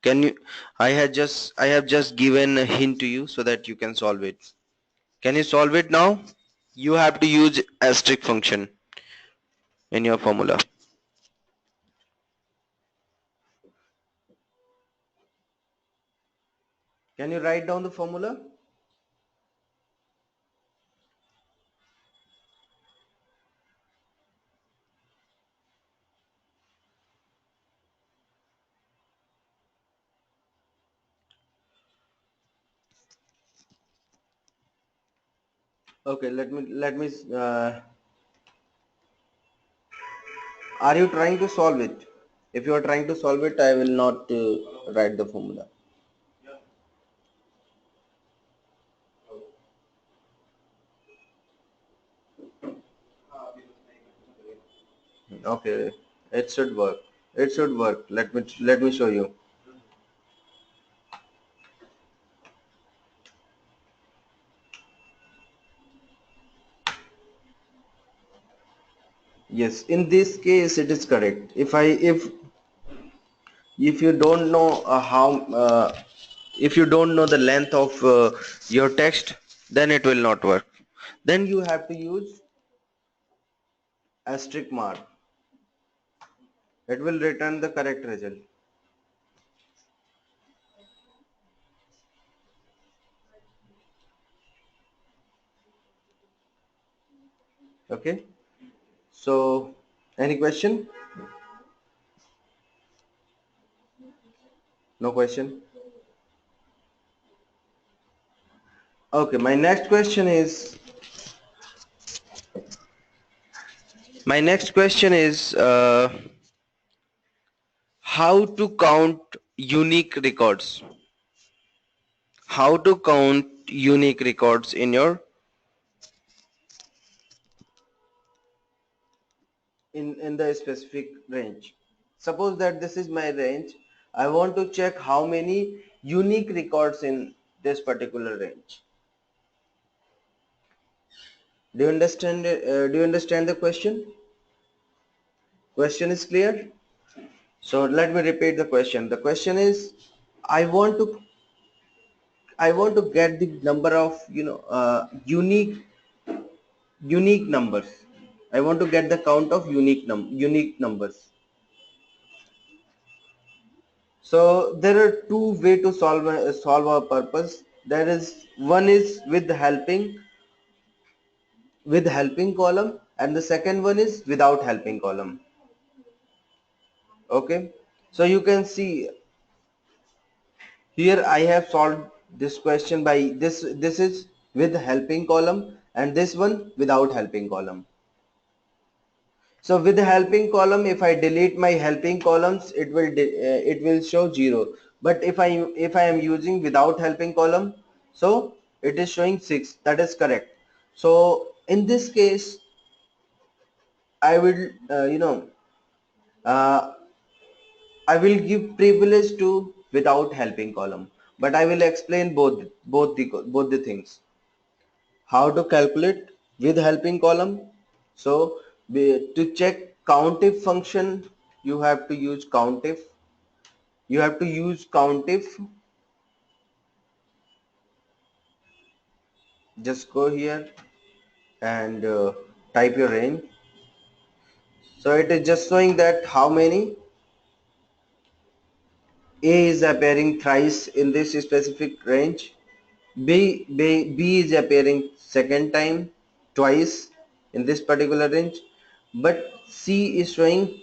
Can you? I have just given a hint to you so that you can solve it. Can you solve it now? You have to use asterisk function in your formula. Can you write down the formula? Okay, let me. Are you trying to solve it? If you are trying to solve it, I will not write the formula. Okay, it should work. It should work. Let me show you. Yes, in this case it is correct. If you don't know if you don't know the length of your text, then it will not work. Then you have to use asterisk mark. It will return the correct result. Okay. So, any question? No question. Okay. My next question is how to count unique records. How to count unique records in the specific range. Suppose that this is my range. I want to check how many unique records in this particular range. Do you understand? Do you understand the question? Question is clear. So let me repeat the question. The question is, I want to I want to get the number of unique numbers. I want to get the count of unique numbers. So there are two way to solve our purpose. There is one is with helping column, and the second one is without helping column. Okay, so you can see here I have solved this question by this is with helping column and this one without helping column. So with the helping column, if I delete my helping columns, it will show 0. But if I am using without helping column, so it is showing 6. That is correct. So in this case, I will uh, I will give privilege to without helping column. But I will explain both the things. How to calculate with helping column. So to check Countif function, you have to use Countif. You have to use Countif. Just go here and type your range. So it is just showing that how many A is appearing thrice in this specific range. B is appearing second time twice in this particular range, but C is showing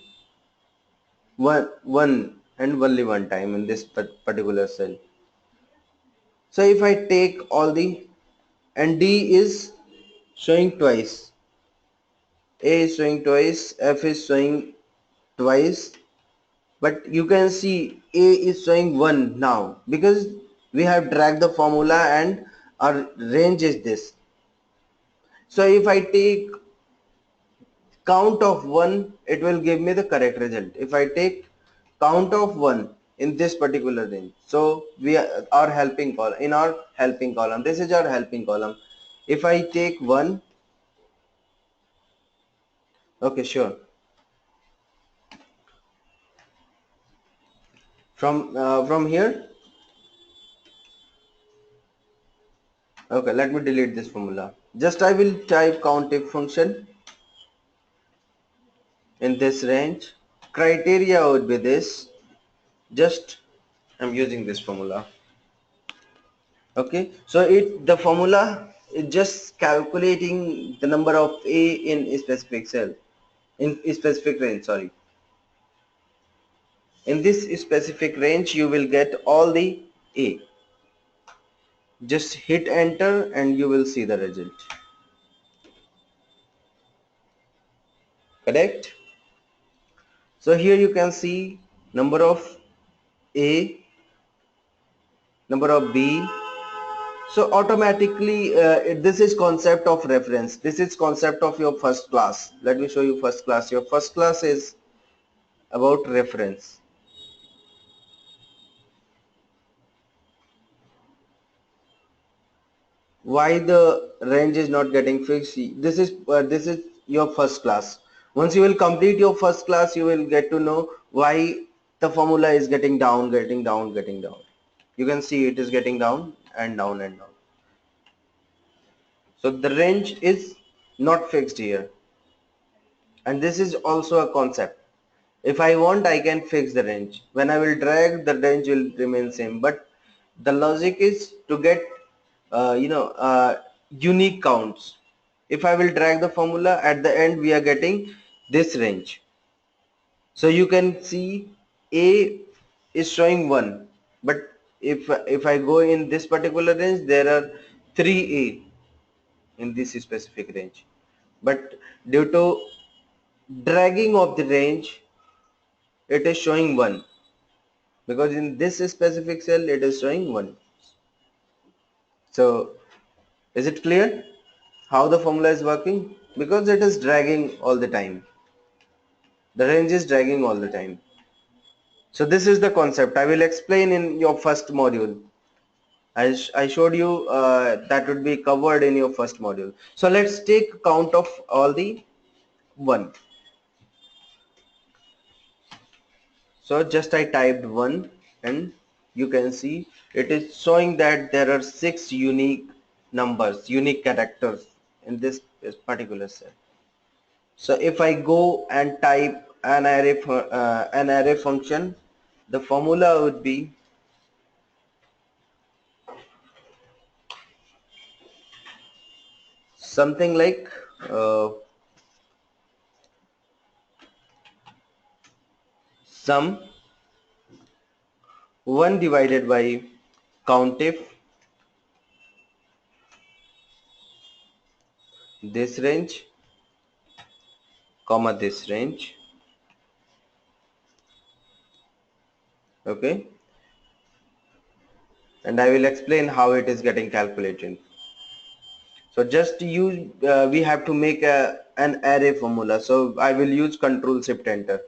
one and only one time in this particular cell. So if I take all the and D is showing twice, A is showing twice, F is showing twice, but you can see A is showing 1 now because we have dragged the formula and our range is this. So if I take count of 1, it will give me the correct result. If I take count of 1, in this particular range. So we are our helping column, in our helping column, this is our helping column. If I take 1, okay, sure, from here, okay, let me delete this formula. Just I will type Countif function in this range. Criteria would be this. Just I'm using this formula. Okay, so the formula is just calculating the number of A in a specific cell, in a specific range, sorry. In this specific range you will get all the A. Just hit enter and you will see the result. Correct? So here you can see number of A, number of B. So automatically this is concept of reference. This is concept of your first class. Let me show you first class. Your first class is about reference. Why the range is not getting fixed? This is your first class. Once you will complete your first class, you will get to know why the formula is getting down, getting down, getting down. You can see it is getting down and down and down. So the range is not fixed here, and this is also a concept. If I want, I can fix the range. When I will drag, the range will remain same, but the logic is to get unique counts. If I will drag the formula, at the end we are getting this range. So you can see A is showing 1, but if I go in this particular range, there are 3A in this specific range, but due to dragging of the range, it is showing 1, because in this specific cell it is showing 1. So is it clear how the formula is working? Because it is dragging all the time, the range is dragging all the time. So this is the concept I will explain in your first module. I showed you that would be covered in your first module. So let's take count of all the 1. So just I typed 1 and you can see it is showing that there are 6 unique numbers, unique characters in this particular set. So if I go and type an array function, the formula would be something like uh, sum 1 divided by Countif, this range, comma this range. Okay, and I will explain how it is getting calculated. So just use we have to make an array formula, so I will use Control Shift Enter.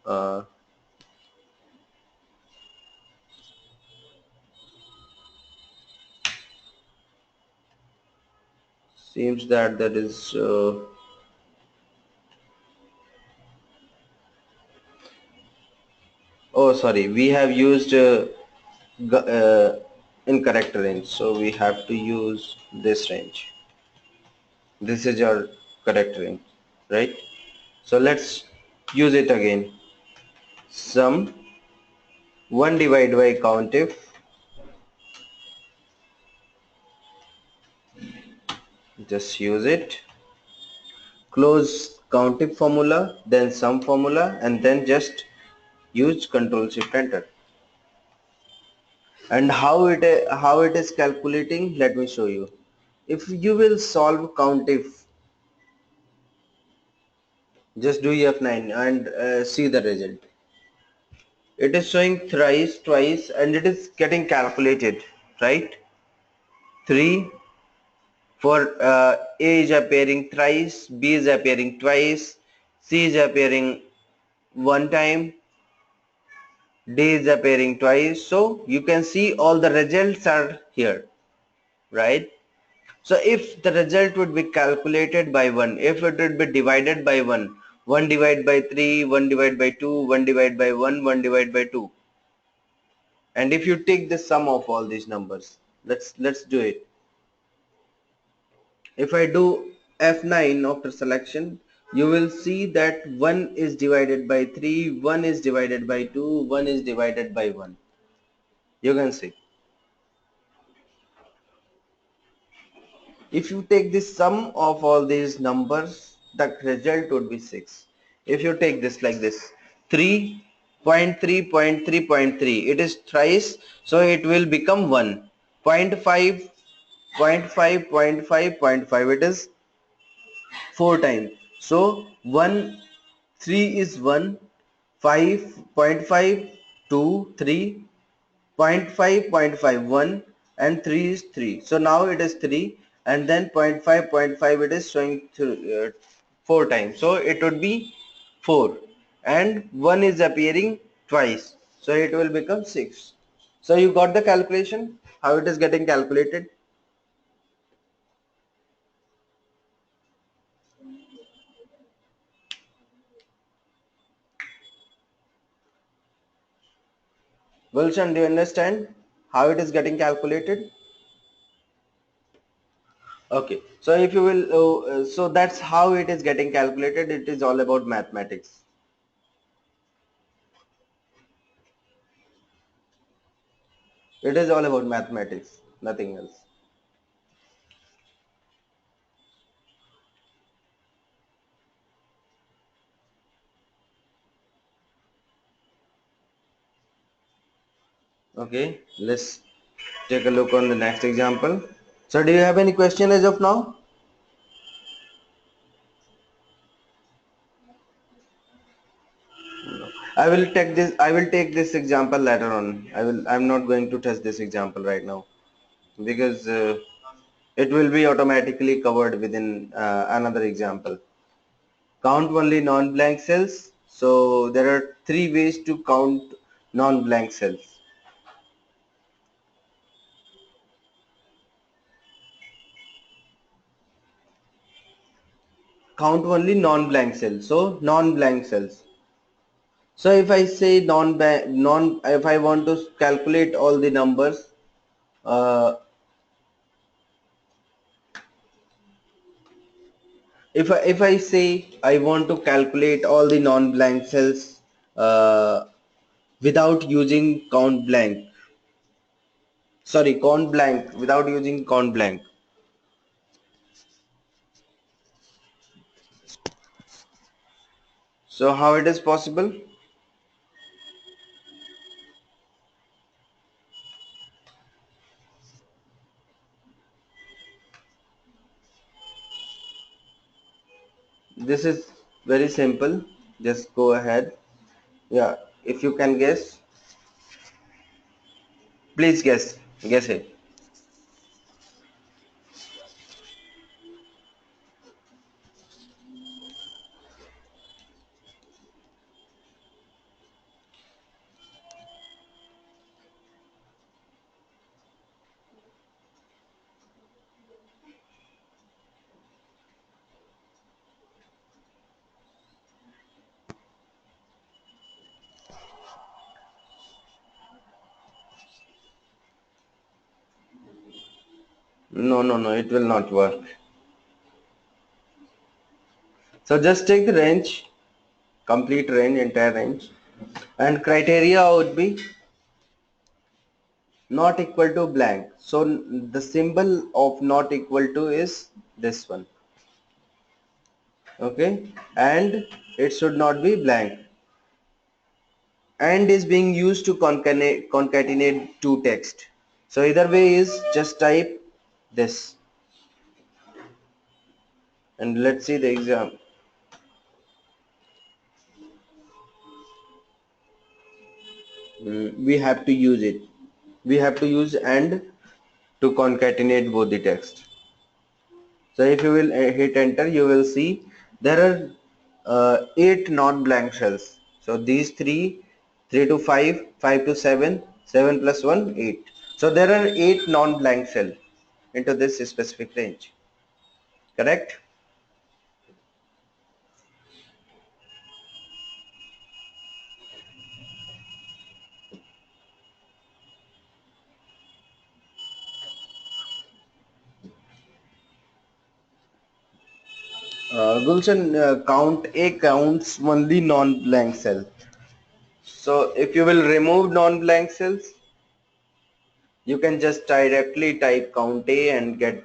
uh, Seems that there is oh sorry, we have used incorrect range, so we have to use this range. This is your correct range, right? So let's use it again. Sum 1 divided by Countif, just use it. Close Countif formula, then sum formula, and then just use Control Shift Enter. And how it is calculating, let me show you. If you will solve Countif, just do F9 and see the result. It is showing thrice, twice, and it is getting calculated. right? 3 for A is appearing thrice, B is appearing twice, C is appearing one time, D is appearing twice. So you can see all the results are here, right? So if the result would be calculated by 1, if it would be divided by 1, 1 divided by 3, 1 divided by 2, 1 divided by 1, 1 divided by 2. And if you take the sum of all these numbers, let's do it. If I do F9 after selection, you will see that 1 is divided by 3, 1 is divided by 2, 1 is divided by 1. You can see. If you take the sum of all these numbers, the result would be 6. If you take this like this, 3.3.3.3, it is thrice, so it will become 1. Zero point 0.5, zero point 0.5, zero point 0.5, zero point 0.5, it is 4 times. So 1, 3 is 1, 5.5, 2, 3, 0.5, 0.5, 1 and 3 is 3. So now it is 3 and then 0.5, 0.5 it is showing 4 times. So it would be 4 and 1 is appearing twice. So it will become 6. So you got the calculation, how it is getting calculated? Wilson, do you understand how it is getting calculated? Okay, so if you will, so that's how it is getting calculated. It is all about mathematics. It is all about mathematics, nothing else. Okay, let's take a look on the next example. So do you have any question as of now? I will take this example later on. I'm not going to test this example right now because it will be automatically covered within another example. Count only non-blank cells. So there are three ways to count non-blank cells. Count only non-blank cells. So non-blank cells. So if I say if I want to calculate all the numbers, uh, if I say I want to calculate all the non-blank cells without using count blank without using count blank. So how it is possible? This is very simple. Just go ahead. Yeah, if you can guess, please guess. Guess it. No, no, no, it will not work. So just take the range, complete range, entire range, and criteria would be not equal to blank. So the symbol of not equal to is this one. Okay, and it should not be blank. And is being used to concatenate two text. So either way is just type this and let's see the exam. We have to use it. We have to use and to concatenate both the text. So if you will hit enter, you will see there are 8 non-blank cells. So these 3 to 5, 5 to 7, 7 plus 1, 8. So there are 8 non-blank cells into this specific range. Correct? Gulshan, count A counts only non-blank cell. So if you will remove non-blank cells, you can just directly type count A and get,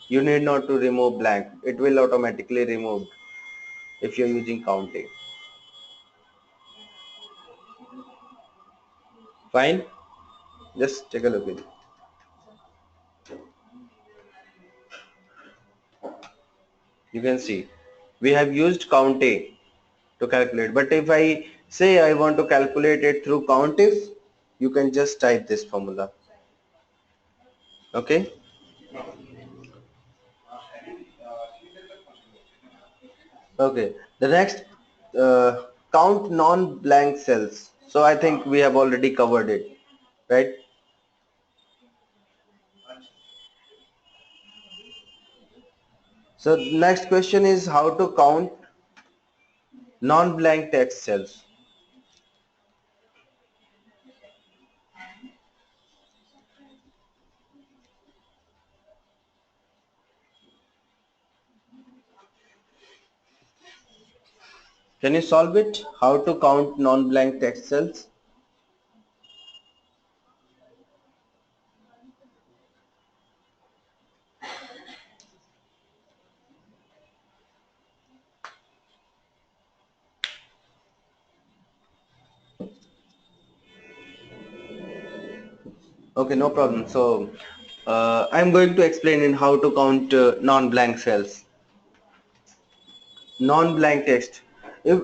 you need not to remove blank. It will automatically remove if you're using count A. Fine? Just take a look at it. You can see we have used count A to calculate. But if I say I want to calculate it through Countif, you can just type this formula. Okay? Okay. The next, count non-blank cells. So I think we have already covered it, right? So next question is how to count non-blank text cells. Can you solve it? How to count non-blank text cells? Okay, no problem. So I'm going to explain in how to count non-blank cells. Non-blank text. If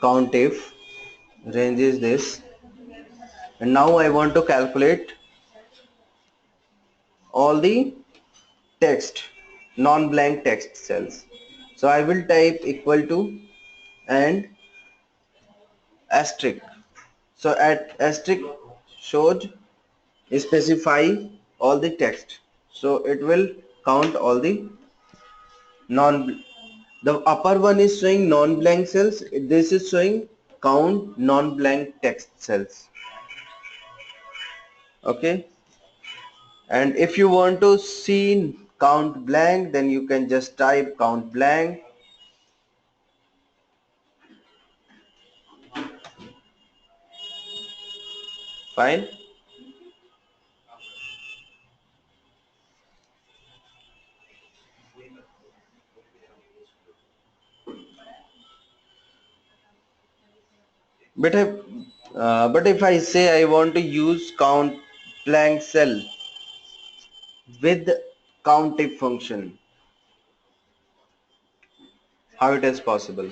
Countif range is this, and now I want to calculate all the text, non-blank text cells. So I will type equal to and asterisk. So at asterisk should specify all the text. So it will count all the non, the upper one is showing non-blank cells. This is showing count non-blank text cells. Okay. And if you want to see count blank, then you can just type count blank. Fine. But if I say I want to use count blank cell with countif function, how it is possible?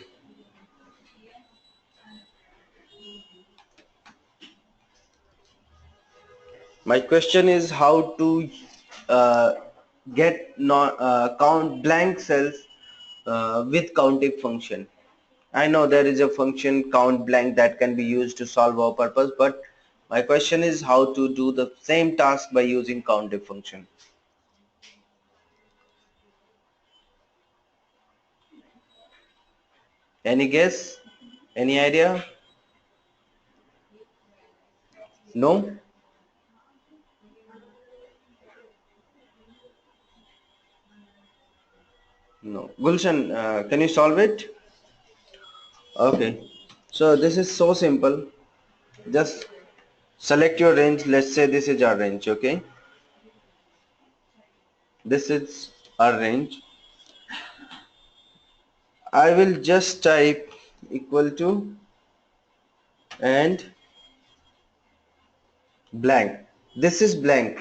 My question is how to uh, get count blank cells with countif function. I know there is a function count blank that can be used to solve our purpose, but my question is how to do the same task by using countif function. Any guess? Any idea? No? No. Gulshan, can you solve it? Okay. So this is so simple. Just select your range. Let's say this is our range. Okay. This is our range. I will just type equal to and blank. This is blank.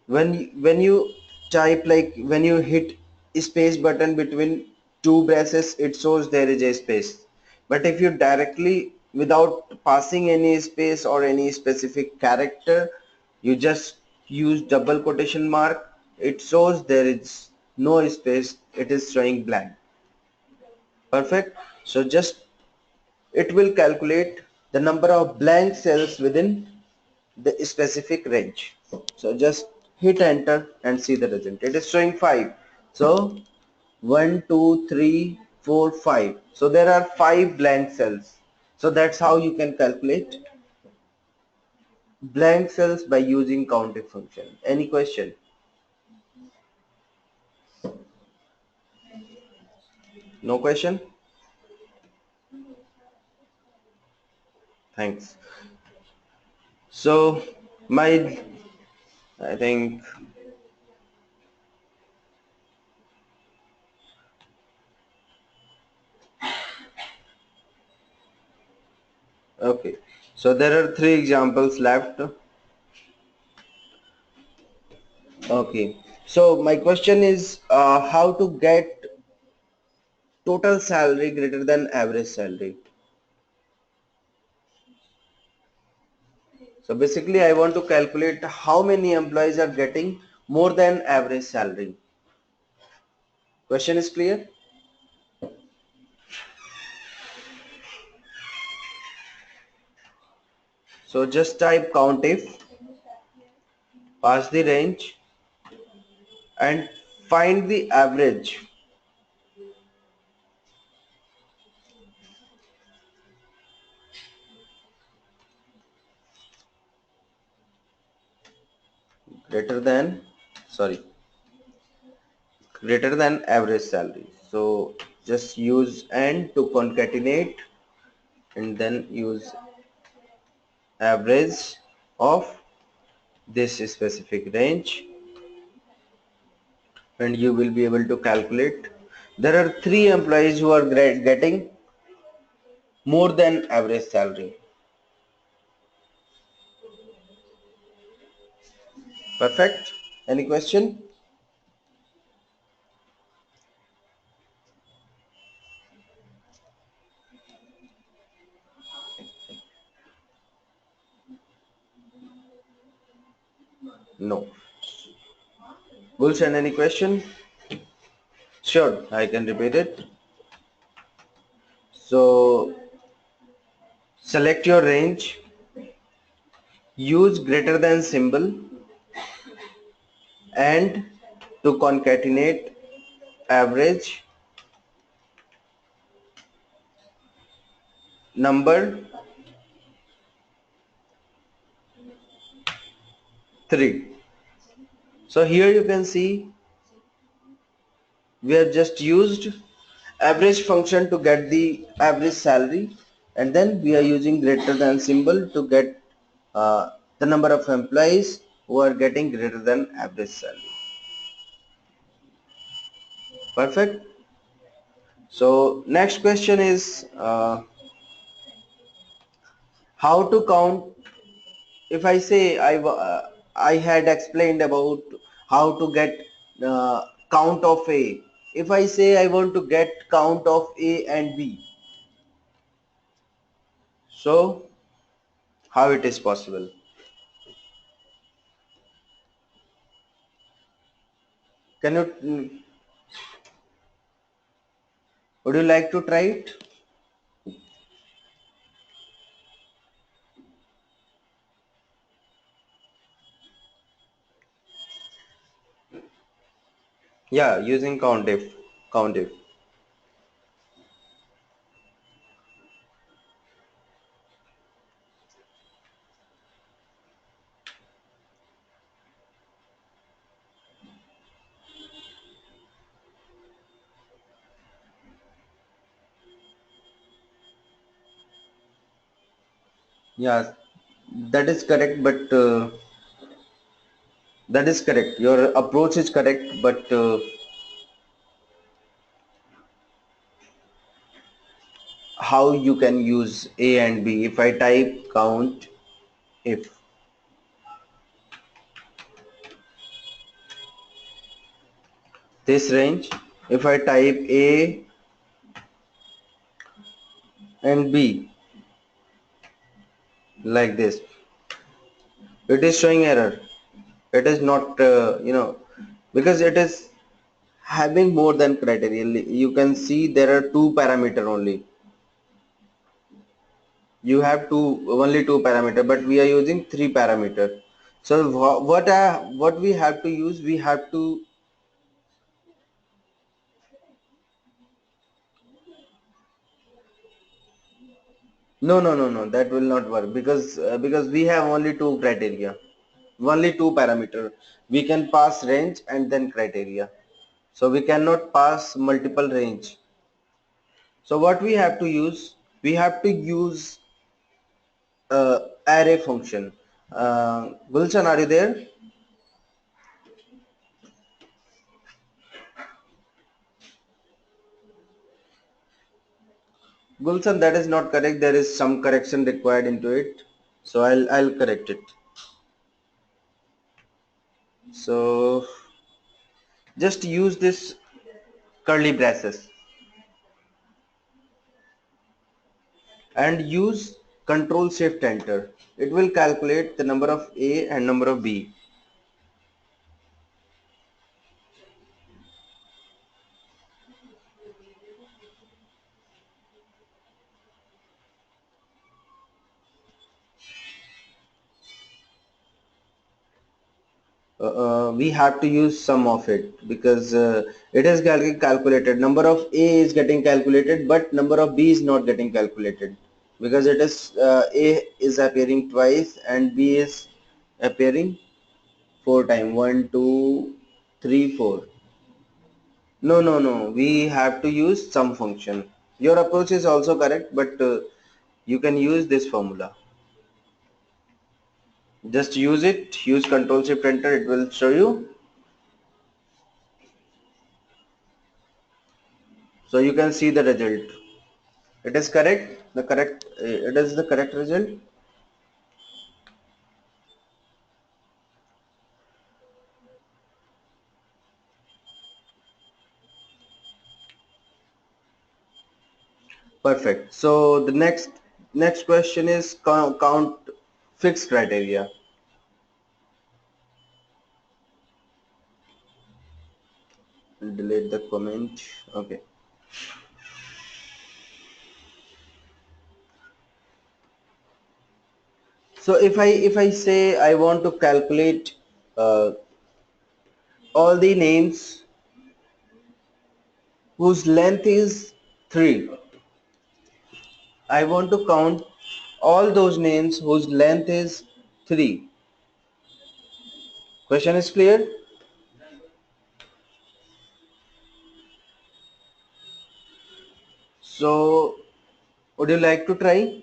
When you type, like when you hit space button between two braces, it shows there is a space. But if you directly, without passing any space or any specific character, you just use double quotation mark, it shows there is no space, it is showing blank. Perfect. So just, it will calculate the number of blank cells within the specific range. So just hit enter and see the result. It is showing 5. So 1, 2, 3, 4, 5. So there are 5 blank cells. So that's how you can calculate blank cells by using Countif function. Any question? No question? Thanks. So my, I think, okay. So there are 3 examples left. Okay. So my question is how to get total salary greater than average salary. So basically I want to calculate how many employees are getting more than average salary. Question is clear? So just type Countif, pass the range and find the average. Greater than, sorry, greater than average salary. So just use AND to concatenate and then use average of this specific range, and you will be able to calculate. There are 3 employees who are getting more than average salary. Perfect. Any question? No. Gulshan, any question? Sure, I can repeat it. So select your range, use greater than symbol and to concatenate average number 3. So here you can see we have just used average function to get the average salary, and then we are using greater than symbol to get the number of employees who are getting greater than average salary. Perfect. So next question is how to count. If I say I had explained about how to get count of A. If I say I want to get count of A and B, so how it is possible? Can you, would you like to try it? Yeah, using Countif. Countif. Yeah, that is correct, but that is correct. Your approach is correct, but how you can use A and B? If I type count if this range, if I type A and B like this, it is showing error. It is not, because it is having more than criteria. You can see there are two parameter only. You have only two parameter, but we are using three parameter. So what we have to use, we have to, no, that will not work, because we have only two criteria, only two parameter. We can pass range and then criteria, so we cannot pass multiple range. So what we have to use, we have to use array function. Gulshan, are you there? Gulshan, that is not correct. There is some correction required into it, so I'll correct it. So just use this curly braces and use Control Shift Enter. It will calculate the number of A and number of B. We have to use sum of it, because it is calculated. Number of A is getting calculated, but number of B is not getting calculated, because it is A is appearing twice and B is appearing four times. One, two, three, four. No. We have to use sum function. Your approach is also correct, but you can use this formula. Just use it. Use Control Shift Enter. It will show you. So you can see the result. It is correct. It is the correct result. Perfect. So the next question is count fixed criteria. Delete the comment. Okay. So if I say I want to calculate all the names whose length is 3, I want to count all those names whose length is 3. Question is clear? So would you like to try?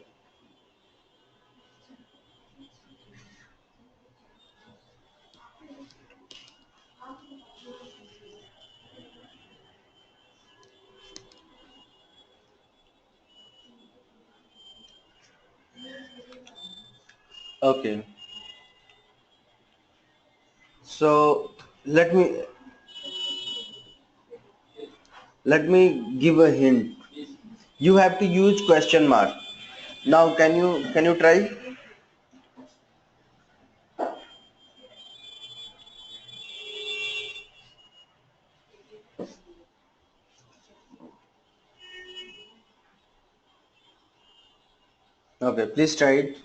Okay. So let me let me give a hint. You have to use question mark. Now can you try? Okay, please try it.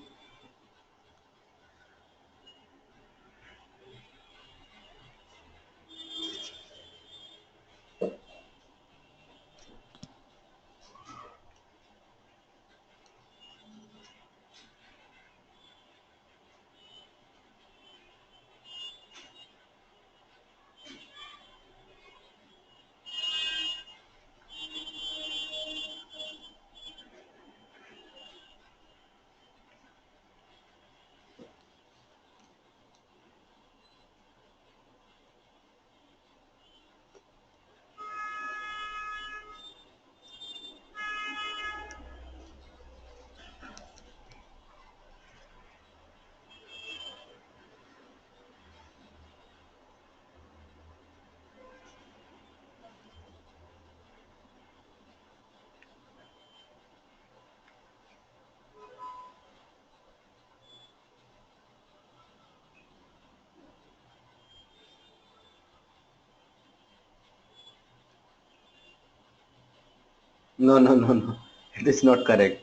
No, no, no, no. It is not correct.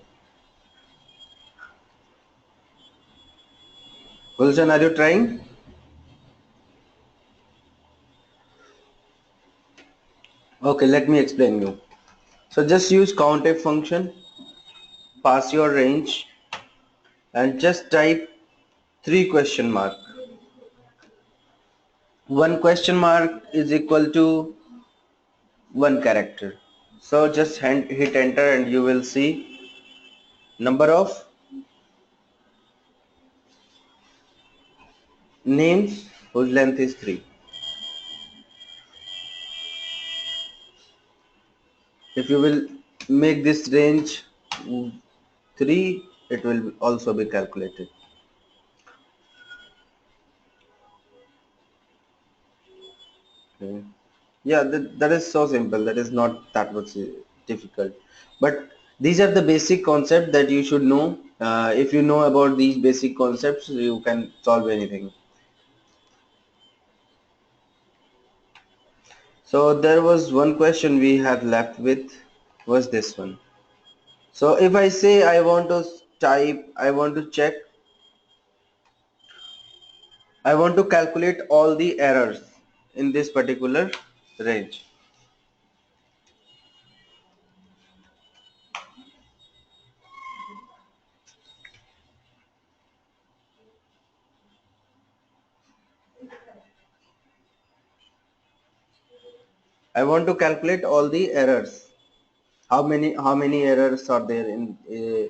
Gulshan, are you trying? Okay, let me explain you. So just use Countif function, pass your range, and just type three question mark. One question mark is equal to one character. So just hit enter and you will see number of names whose length is 3. If you will make this range 3, it will also be calculated. Okay. Yeah, that is so simple. That is not that much difficult. But these are the basic concepts that you should know. If you know about these basic concepts, you can solve anything. So there was one question we had left with, was this one. So if I say I want to check, I want to calculate all the errors in this particular range. I want to calculate all the errors. How many errors are there in a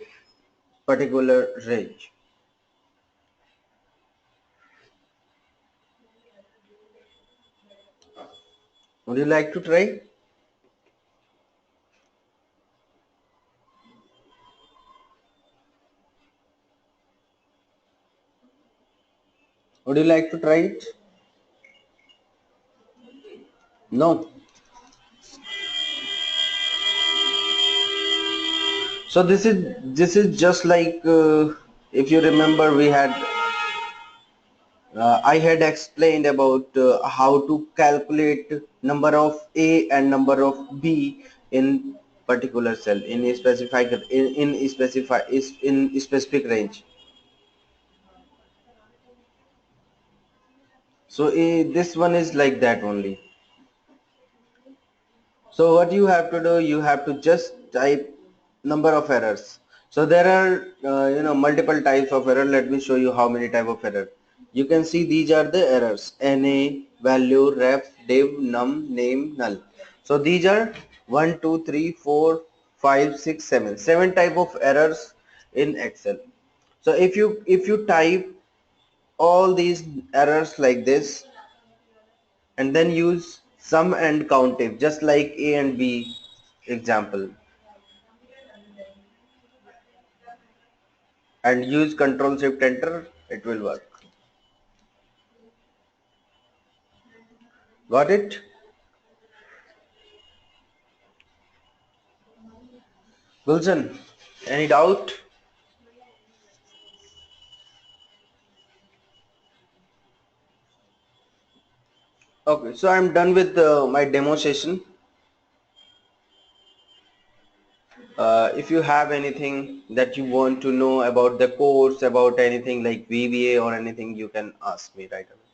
particular range? Would you like to try? Would you like to try it? No. So this is just like if you remember we had I had explained about how to calculate number of A and number of B in particular cell in a specific range. So this one is like that only. So what you have to do, you have to just type number of errors. So there are multiple types of error. Let me show you how many type of error. You can see these are the errors: na, value, ref, div, num, name, null. So these are 1 2 3 4 5 6 7 7 type of errors in Excel. So if you type all these errors like this and then use sum and countif just like A and B example, and use control shift enter, it will work. Got it? Gulshan, any doubt? Okay, so I'm done with my demo session. If you have anything that you want to know about the course, about anything like VBA or anything, you can ask me right away.